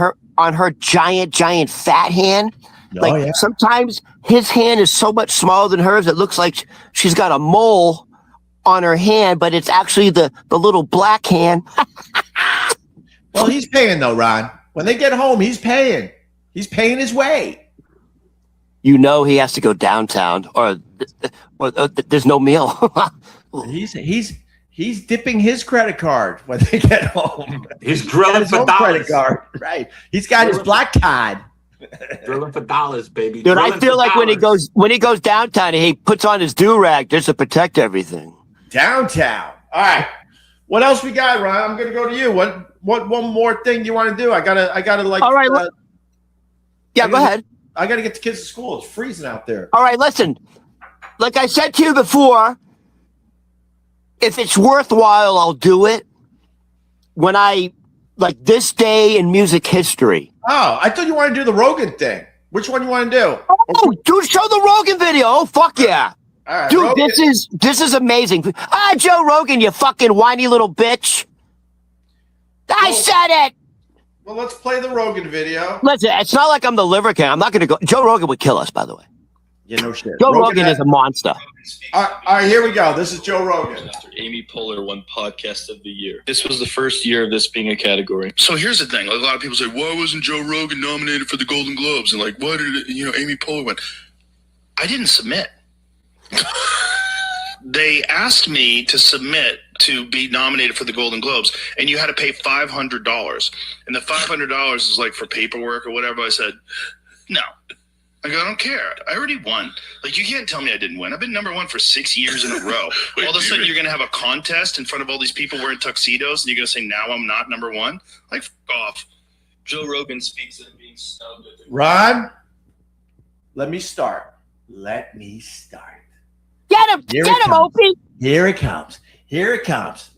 her giant fat hand. Like
yeah.
sometimes his hand is so much smaller than hers, it looks like she's got a mole on her hand, but it's actually the little black hand.
Well, he's paying though, Ron. When they get home, he's paying. He's paying his way.
You know he has to go downtown, or there's no meal.
He's dipping his credit card when they get home.
He's
Got
drilling
his
for
own credit
dollars.
card, right? He's got his black card.
Drilling for dollars, baby.
Dude, I
Drilling
feel
for
like
dollars.
when he goes downtown, he puts on his do-rag just to protect everything.
Downtown. All right. What else we got, Ron? I'm gonna go to you. What one more thing you want to do? I gotta like.
All right, Yeah, go ahead.
I gotta get the kids to school. It's freezing out there.
All right, listen. Like I said to you before, if it's worthwhile, I'll do it. When like this day in music history.
Oh, I thought you wanted to do the Rogan thing. Which one you want to do?
Oh, dude, show the Rogan video. Oh, fuck yeah.
All right,
Dude,
Rogan.
this is amazing. Joe Rogan, you fucking whiny little bitch. I said it.
Well, let's play the Rogan video.
Listen, it's not like I'm the liver king. I'm not going to go. Joe Rogan would kill us, by the way.
Yeah, no shit.
Joe Rogan is a monster.
All right, here we go. This is Joe Rogan.
After Amy Poehler won Podcast of the Year. This was the first year of this being a category. So here's the thing. A lot of people say, why wasn't Joe Rogan nominated for the Golden Globes? And like, why did Amy Poehler win? I didn't submit. They asked me to submit to be nominated for the Golden Globes, and you had to pay $500. And the $500 is like for paperwork or whatever. I said, no. I go, I don't care. I already won. Like, you can't tell me I didn't win. I've been number one for 6 years in a row. All of a sudden, you're going to have a contest in front of all these people wearing tuxedos, and you're going to say, now I'm not number one? Like, f*** off. Joe Rogan speaks of being snubbed at the
Ron, let me start. Let me start.
Get him!
Here
Get
it
him,
comes.
Opie!
Here it comes. Here it comes.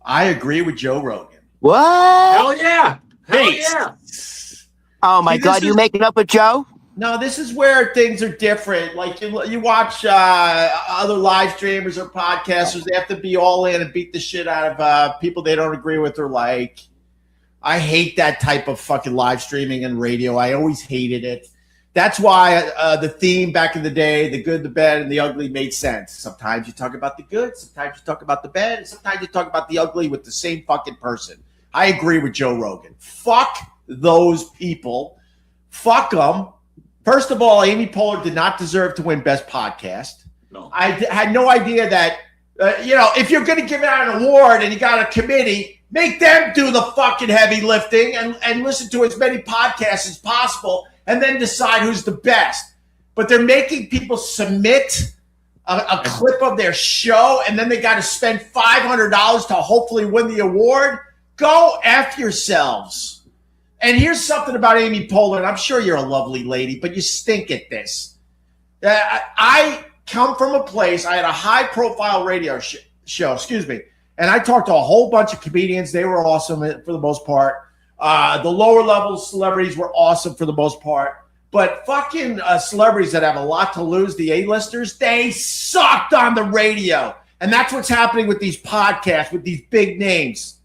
I agree with Joe Rogan.
What?
Hell yeah. Hell
Hey.
yeah.
Oh my
See,
God,
this
you
is-
making up with Joe?
No, this is where things are different. Like you watch other live streamers or podcasters, they have to be all in and beat the shit out of people they don't agree with or like. I hate that type of fucking live streaming and radio. I always hated it. That's why the theme back in the day, the good, the bad, and the ugly made sense. Sometimes you talk about the good, sometimes you talk about the bad, and sometimes you talk about the ugly with the same fucking person. I agree with Joe Rogan. Fuck those people. Fuck them. First of all, Amy Poehler did not deserve to win Best Podcast.
No.
I had no idea that, if you're going to give out an award and you got a committee, make them do the fucking heavy lifting and listen to as many podcasts as possible and then decide who's the best. But they're making people submit a clip of their show and then they got to spend $500 to hopefully win the award. Go F yourselves. And here's something about Amy Poehler, and I'm sure you're a lovely lady, but you stink at this. I come from a place, I had a high-profile radio show, and I talked to a whole bunch of comedians. They were awesome for the most part. The lower-level celebrities were awesome for the most part. But fucking celebrities that have a lot to lose, the A-listers, they sucked on the radio. And that's what's happening with these podcasts, with these big names.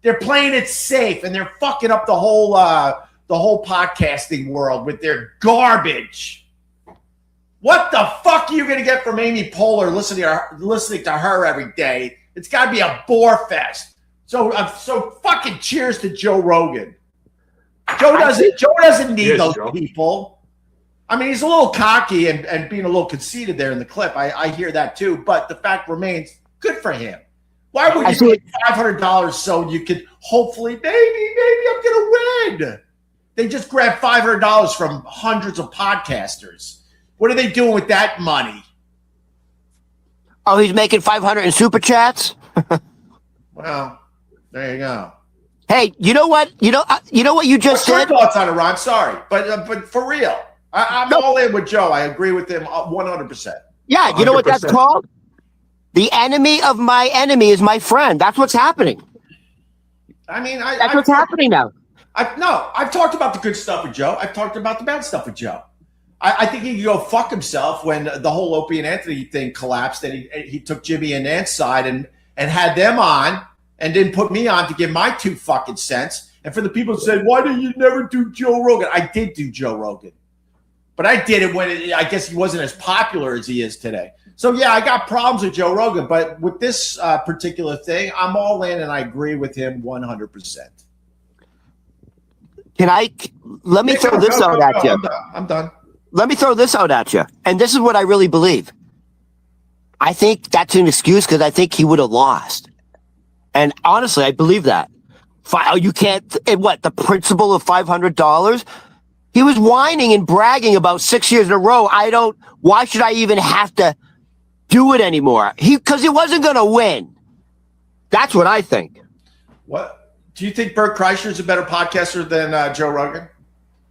They're playing it safe, and they're fucking up the whole podcasting world with their garbage. What the fuck are you going to get from Amy Poehler listening to her every day? It's got to be a bore fest. So fucking cheers to Joe Rogan. Joe doesn't need
Yes,
those
Joe.
people. I mean, he's a little cocky and being a little conceited there in the clip. I hear that too. But the fact remains, good for him. Why would you pay $500 so you could hopefully, maybe I'm going to win? They just grabbed $500 from hundreds of podcasters. What are they doing with that money?
Oh, he's making 500 in super chats?
Well, there you go.
Hey, you know what? You know what you just
What's your
said?
thoughts on it, Ron? Sorry, but for real, I'm all in with Joe. I agree with him 100%.
Yeah, you know what that's
100%.
called? The enemy of my enemy is my friend. That's what's happening.
I mean,
That's what's happening now.
I've talked about the good stuff with Joe. I've talked about the bad stuff with Joe. I think he could go fuck himself when the whole Opie and Anthony thing collapsed and he took Jimmy and Nant's side and had them on and didn't put me on to give my 2 fucking cents. And for the people who said, why did you never do Joe Rogan? I did do Joe Rogan. But I did it when I guess he wasn't as popular as he is today. So, yeah, I got problems with Joe Rogan. But with this particular thing, I'm all in and I agree with him 100%.
Let me throw this out at you.
I'm done.
Let me throw this out at you. And this is what I really believe. I think that's an excuse because I think he would have lost. And honestly, I believe that. You can't, what, the principle of $500? He was whining and bragging about 6 years in a row. Why should I even have to do it anymore? Because he wasn't going to win. That's what I think.
What? Do you think Bert Kreischer is a better podcaster than Joe Rogan?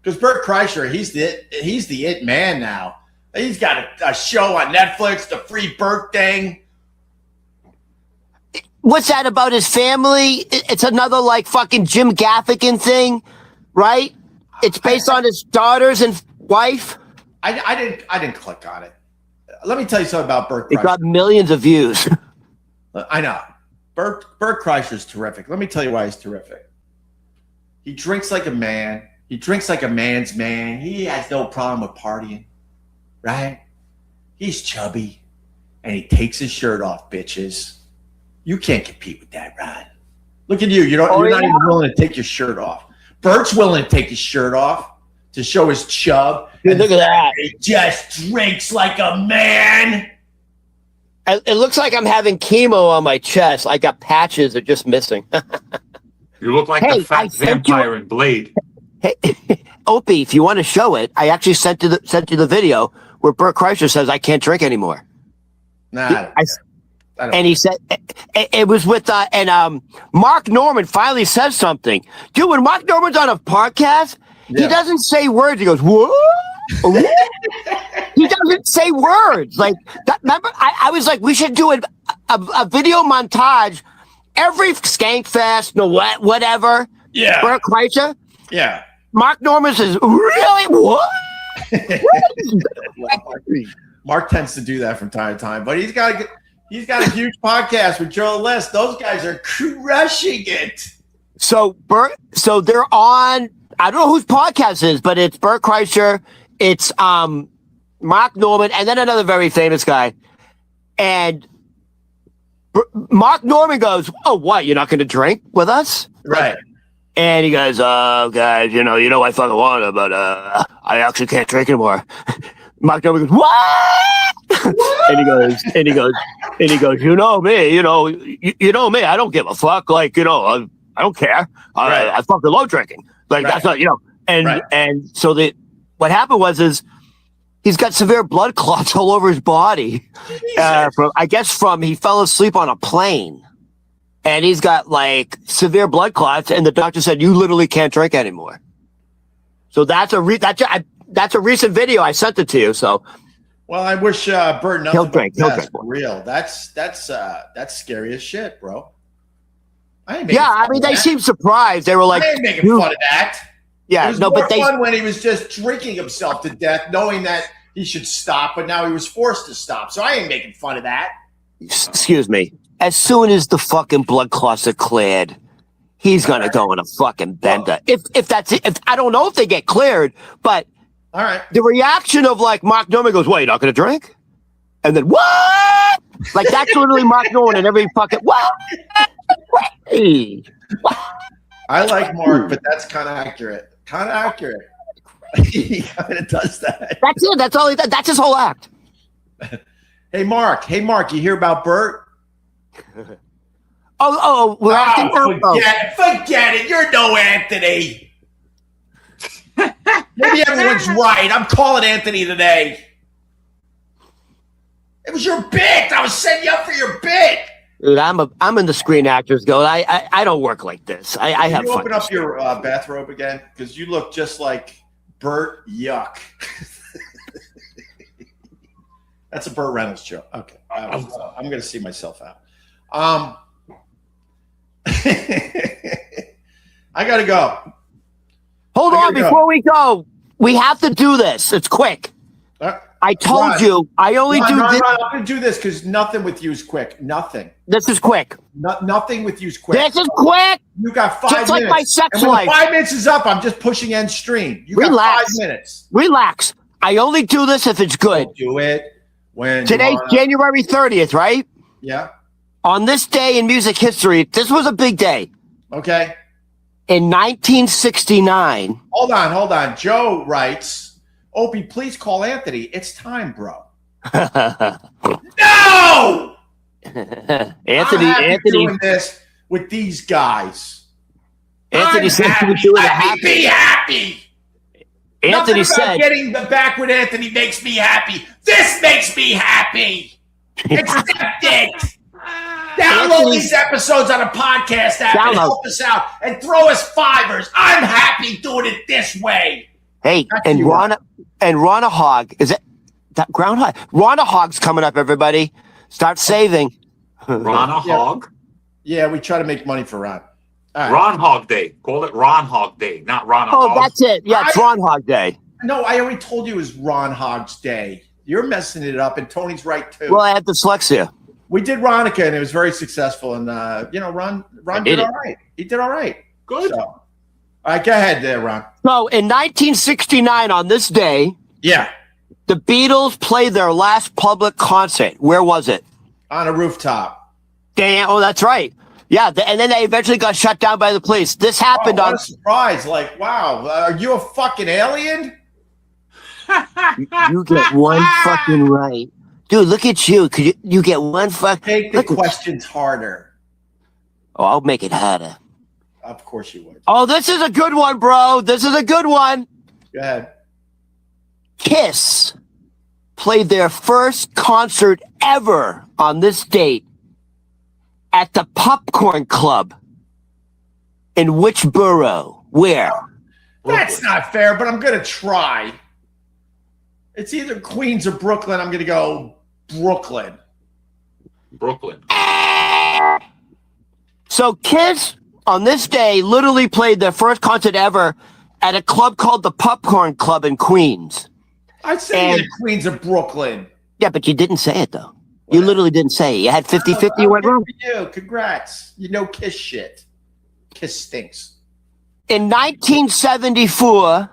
Because Bert Kreischer, he's the it man now. He's got a show on Netflix, the Free Bert thing.
What's that about his family? It's another like fucking Jim Gaffigan thing, right? It's based on his daughters and wife.
I didn't click on it. Let me tell you something about Bert
It
Kreischer.
got millions of views.
I know. Bert Kreischer is terrific. Let me tell you why he's terrific. He drinks like a man. He drinks like a man's man. He has no problem with partying, right? He's chubby, and he takes his shirt off, bitches. You can't compete with that, Ron. Look at you. You're not even willing to take your shirt off. Bert's willing to take his shirt off to show his chub.
Dude, look at that.
He just drinks like a man.
It looks like I'm having chemo on my chest. I got patches that are just missing.
You look like
Hey,
the fat vampire in Blade.
Hey, Opie, if you want to show it, I actually sent you the video where Bert Kreischer says I can't drink anymore.
Nah,
And he said it was with Mark Norman finally says something. Dude, when Mark Norman's on a podcast, he doesn't say words. He goes, what? He doesn't say words. Like that, remember, I was like, we should do a video montage every Skankfest, whatever.
Yeah.
Bert Kreischer.
Yeah.
Mark Norman says, really? What?
Mark tends to do that from time to time, but he's got a huge podcast with Joe List. Those guys are crushing it.
So they're on. I don't know whose podcast is, but it's Bert Kreischer, it's Mark Norman, and then another very famous guy. And Mark Norman goes, "Oh, what? You're not going to drink with us?"
Right.
And he goes, "Oh, guys, you know, I fucking want to, but I actually can't drink anymore." Mark Norman goes, "What?" and he goes, "You know me, you know me. I don't give a fuck. Like, I don't care. I fucking love drinking. Like that's not, And so what happened was he's got severe blood clots all over his body. From he fell asleep on a plane. And he's got like severe blood clots, and the doctor said you literally can't drink anymore. So that's a recent video. I sent it to you. So,
well, I wish Bert nothing.
He'll drink
for real. That's scary as shit, bro.
They seemed surprised. They were like,
I ain't making fun of that.
Yeah,
it was more fun when he was just drinking himself to death, knowing that he should stop, but now he was forced to stop. So I ain't making fun of that.
Excuse me. As soon as the fucking blood clots are cleared, he's gonna go on a fucking bender. If I don't know if they get cleared, but
all right.
The reaction of like Mark Norman goes, "What, you're not gonna drink?" And then what? Like that's literally Mark Norman and every fucking what? Hey.
I like Mark, but that's kind of accurate. He kind of does that.
That's it. That's all. That's his whole act.
Hey, Mark. You hear about Bert?
We're acting
forget it. You're no Anthony. Maybe everyone's right. I'm calling Anthony today. It was your bit. I was setting you up for your bit.
Dude, I'm in the Screen Actors Guild. I don't work like this. I have
you
fun.
Open up your bathrobe again because you look just like Burt. Yuck. That's a Burt Reynolds joke. Okay, I'm going to see myself out. I got to go.
Hold on, before we go, we have to do this. It's quick. I told you I only do this.
I'm going to do this because nothing with you is quick. Nothing.
This is quick.
Nothing with you is quick.
This is quick.
You got 5 minutes.
Just like my sex
and
life.
5 minutes is up. I'm just pushing end stream. You
Relax.
got 5 minutes.
Relax. I only do this if it's good.
Don't do it when
today's January 30th, right?
Yeah.
On this day in music history, this was a big day.
Okay.
In 1969.
Hold on. Joe writes, Opie, please call Anthony. It's time, bro. No!
Anthony
doing this with these guys.
Anthony said he was doing it.
Be happy.
Anthony said
getting back with Anthony makes me happy. This makes me happy. Accept it. Download these episodes on a podcast app and help us out and throw us fivers. I'm happy doing it this way.
Hey, and Rana Hog, is it that Groundhog? Rana Hog's coming up, everybody. Start saving.
Rana Hog?
Yeah, we try to make money for Ron.
Right. Ron Hog Day. Call it Ron Hog Day, not Rana Hog.
Oh, that's it. Yeah, it's Ron Hog Day.
No, I already told you it was Ron Hog's Day. You're messing it up, and Tony's right, too.
Well, I had dyslexia.
We did Ronica, and it was very successful. And, Ron did all right. He did all right.
Good.
So, All right, go ahead there, Ron.
So in 1969, on this day,
Yeah,
the Beatles played their last public concert. Where was it?
on a rooftop.
Damn. Oh, that's right. Yeah, and then they eventually got shut down by the police. This happened
What
on.
a surprise! Like, wow, are you a fucking alien?
You get one fucking right, dude. Look at you. Could you get one fuck?
Make the
Look at-
questions harder.
Oh, I'll make it harder.
Of course you would.
Oh, this is a good one, bro. This is a good one.
Go ahead.
Kiss played their first concert ever on this date at the Popcorn Club. In which borough? Where?
That's not fair, but I'm gonna try. It's either Queens or Brooklyn. I'm gonna go Brooklyn.
Brooklyn.
So Kiss on this day literally played their first concert ever at a club called the Popcorn Club in Queens.
I'd say
And-
either Queens or Brooklyn.
Yeah, but you didn't say it though. You literally didn't say it. You had 50-50, you went wrong.
Good for you. Congrats. You know Kiss shit. Kiss stinks.
In 1974,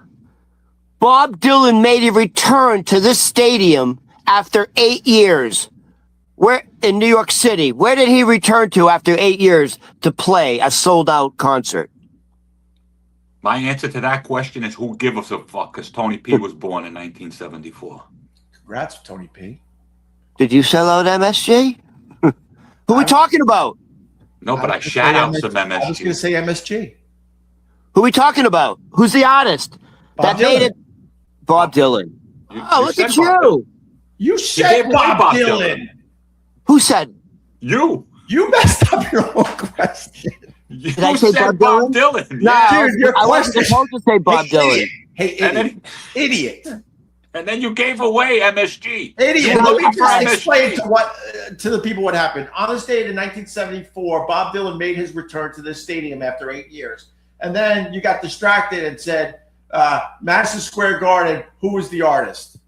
Bob Dylan made a return to this stadium after 8 years. Where in New York City? Where did he return to after 8 years to play a sold-out concert?
My answer to that question is who gives a fuck? Because Tony P was born in 1974.
Congrats, Tony P.
Did you sell out MSG? Who we talking about?
No, but I
was gonna
shout
say
out some
I was going to
MSG.
say MSG.
Who we talking about? Who's the artist
Bob
that made
Dylan.
it? Bob Dylan. Oh, look
said
at
Bob Dylan.
you.
You
gave
said
away
Bob,
Bob
Dylan.
Dylan.
Who said?
You.
You messed up your own question.
You
Did I say
said
Bob
Bob Dylan.
No,
Yeah.
Dude, your
I wasn't
question-
supposed to say Bob
Hey,
Dylan.
idiot. Hey,
And
idiot.
then,
Idiot.
and then you gave away MSG.
Idiot.
You
Let me
looking for
just
MSG.
explain to the people what happened. On this date in 1974, Bob Dylan made his return to this stadium after 8 years. And then you got distracted and said, Madison Square Garden, who was the artist?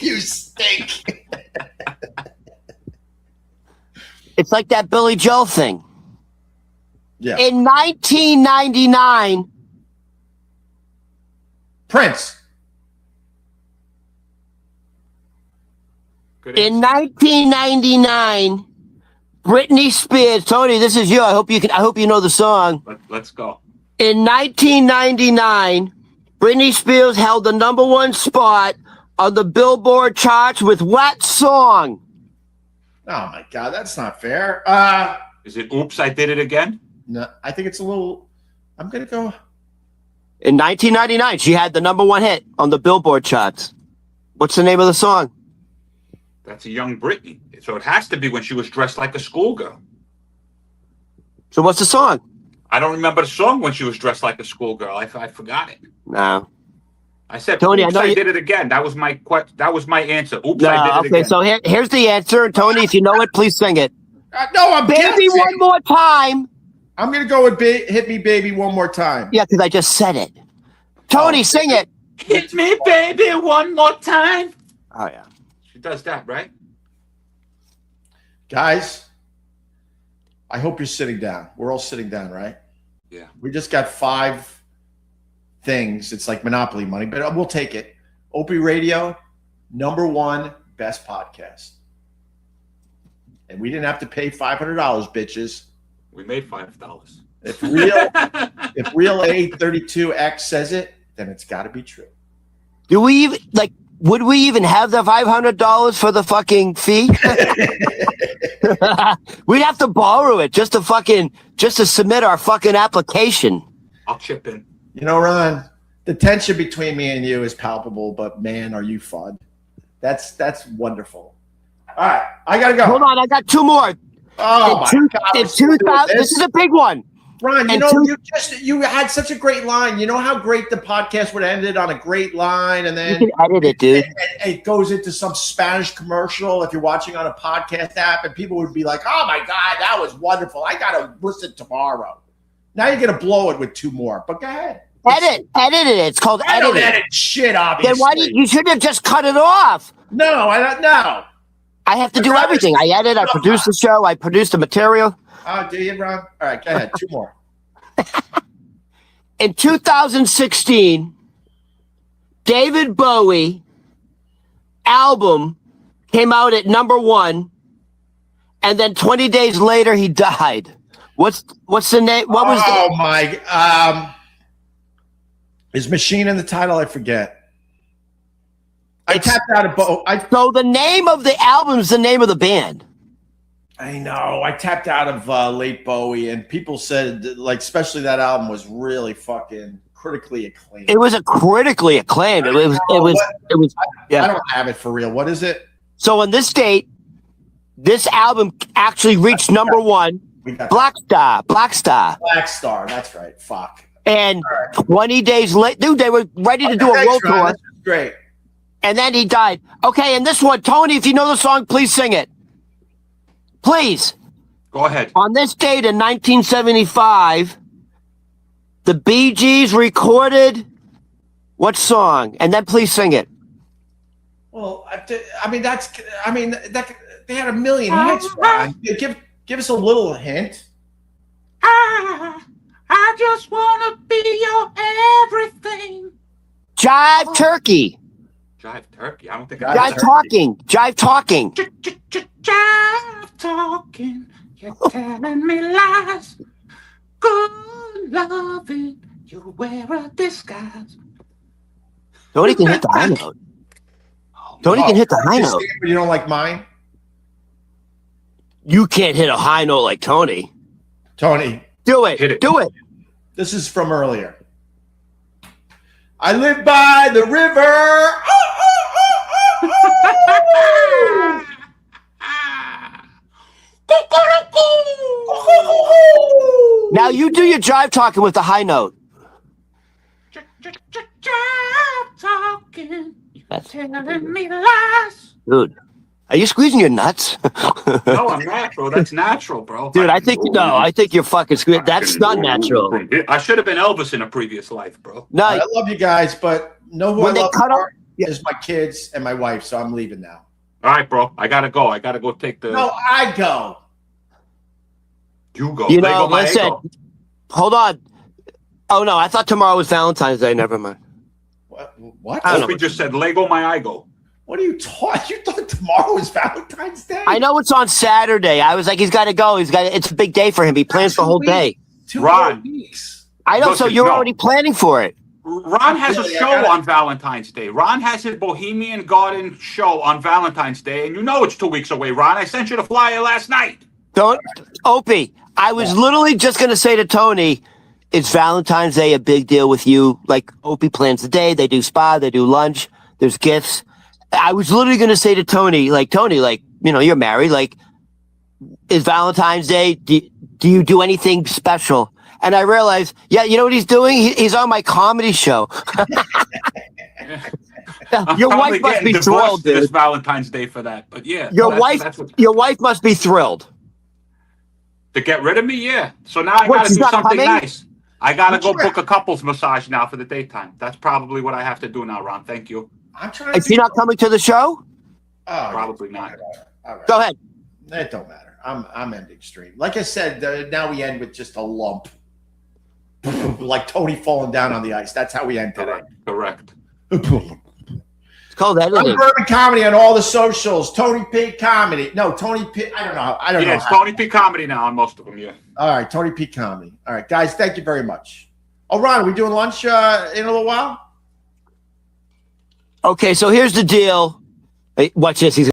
You stink.
It's like that Billy Joel thing.
Yeah.
In 1999,
Prince.
Good
in
answer.
1999, Britney Spears. Tony, this is you. I hope you know the song.
Let's go.
In 1999, Britney Spears held the #1 spot on the Billboard charts with what song?
Oh my God, that's not fair.
Is it Oops, I Did It Again?
No, I think it's a little. I'm gonna go.
In 1999, she had the #1 hit on the Billboard charts. What's the name of the song?
That's a young Britney. So it has to be when she was dressed like a schoolgirl.
So what's the song?
I don't remember the song when she was dressed like a schoolgirl. I forgot it.
No.
I said,
Tony, I
Oops,
know
I
you-
did it again. That was my answer. Oops, I did
No.
it
Okay,
again.
so here's the answer. Tony, if you know it, please sing it.
No, I'm
Baby,
guessing.
one more time.
I'm gonna go with "Hit Me, Baby" one more time.
Yeah, because I just said it. Tony,
Oh.
sing it.
Hit me, baby, one more time.
Oh, yeah.
She does that, right?
Guys, I hope you're sitting down. We're all sitting down, right?
Yeah.
We just got 5 things. It's like Monopoly money, but we'll take it. Opie Radio, #1 best podcast. And we didn't have to pay $500, bitches.
We made $5.
If real A32X says it, then it's got to be true.
Do we even would we even have the $500 for the fucking fee? We'd have to borrow it just to submit our fucking application.
I'll chip in.
You know, Ron, the tension between me and you is palpable, but man, are you fun. That's wonderful. All right, I gotta go.
Hold on, I got 2 more.
Oh my
In
God!
In
we're still doing
2000, this is a big one.
Ron, you
and
know,
two-
you had such a great line. You know how great the podcast would have ended on a great line, and
You
then
can edit it, dude.
and it goes into some Spanish commercial if you're watching on a podcast app, and people would be like, "Oh my God, that was wonderful! I gotta listen tomorrow." Now you're gonna blow it with 2 more, but go ahead.
Edit it. It's called
I don't
editing.
edit shit, obviously.
Then why you should have just cut it off?
No, I don't know.
I have to do everything. I edit, I produce the show, I produce the material.
Oh, do you, Ron? All right, go ahead. 2 more.
in 2016, David Bowie album came out at #1, and then 20 days later he died. What's the name? What was?
Oh my! Is Machine in the title? I forget. I tapped out of
So the name of the album is the name of the band.
I know. I tapped out of late Bowie, and people said, like, especially that album was really fucking critically acclaimed.
It was a critically acclaimed. It was. Yeah.
I don't have it for real. What is it?
So on this date, this album actually reached #1.
We got
Black Star.
Black Star. That's right. Fuck.
And 20 days later, dude, they were ready to do a world tour.
That's great.
And then he died. Okay, and this one, Tony, if you know the song, please sing it. Please.
Go ahead.
On this date in 1975, the Bee Gees recorded what song? And then please sing it.
Well, they had a million hits. Ron. Give us a little hint.
I just want to be your everything.
Jive Turkey.
Jive Turkey? I don't think
Jive
I
Jive Talking. Jive Talking.
Jive talking. You're telling me lies. Good loving. You wear a disguise.
Tony can hit the high note. Tony can hit the high note.
You don't like mine?
You can't hit a high note like Tony.
Tony,
Do it.
Hit it.
Do it.
this is from earlier. I live by the river.
Now you do your jive talking with the high note.
Jive talking.
That's-
Telling me lies.
Dude, are you squeezing your nuts?
No, I'm not, bro. That's natural, bro.
Dude, I think you're fucking squeezing. That's not natural.
I should have been Elvis in a previous life, bro.
No,
I love you guys, but know who
When
I
they
love
cut
more
off- yeah.
is my kids and my wife, so I'm leaving now.
All right, bro. I gotta go. I gotta go take the.
No, I go.
You go.
You
They
know,
go, my
listen.
ego.
hold on. Oh no, I thought tomorrow was Valentine's Day. Never mind.
What?
I don't know.
Opie just said Lego my ego.
What are you talking? You thought tomorrow was Valentine's Day?
I know it's on Saturday. I was like, he's got to go. It's a big day for him. He plans the whole day.
2
Ron.
more weeks.
I know. So
Listen,
you're
no.
already planning for it.
Ron has a
Really, I
show
gotta-
on Valentine's Day. Ron has his Bohemian Garden show on Valentine's Day, and you know it's 2 weeks away, Ron. I sent you the flyer last night.
Don't, Opie. I was literally just gonna say to Tony, is Valentine's Day a big deal with you? Like Opie plans the day. They do spa. They do lunch. There's gifts. I was literally gonna say to Tony, you're married. Like, is Valentine's Day? Do you do anything special? And I realized, yeah, you know what he's doing? He's on my comedy show. Your
I'm
wife
probably
must
getting
be
divorced
thrilled,
this
dude.
Valentine's Day for that. But yeah,
Your
that's what-
Your wife must be thrilled.
to get rid of me. Yeah. So now I
What,
gotta
she's
do
not
something
coming?
nice. I gotta go
Sure.
book a couples massage now for the daytime. That's probably what I have to do now, Ron. Thank you.
I'm trying
Is she not coming to the show?
Oh,
Probably not.
All right.
Go ahead.
It don't matter. I'm ending stream. Like I said, now we end with just a lump, like Tony falling down on the ice. That's how we end today.
Correct.
It's called editing.
Bourbon Comedy on all the socials. Tony P Comedy. No, Tony P. I don't know. I don't know.
Yeah, it's Tony P Comedy now on most of them. Yeah.
All right, Tony P Comedy. All right, guys. Thank you very much. Oh, Ron, are we doing lunch in a little while?
Okay, so here's the deal. Hey, watch this. He's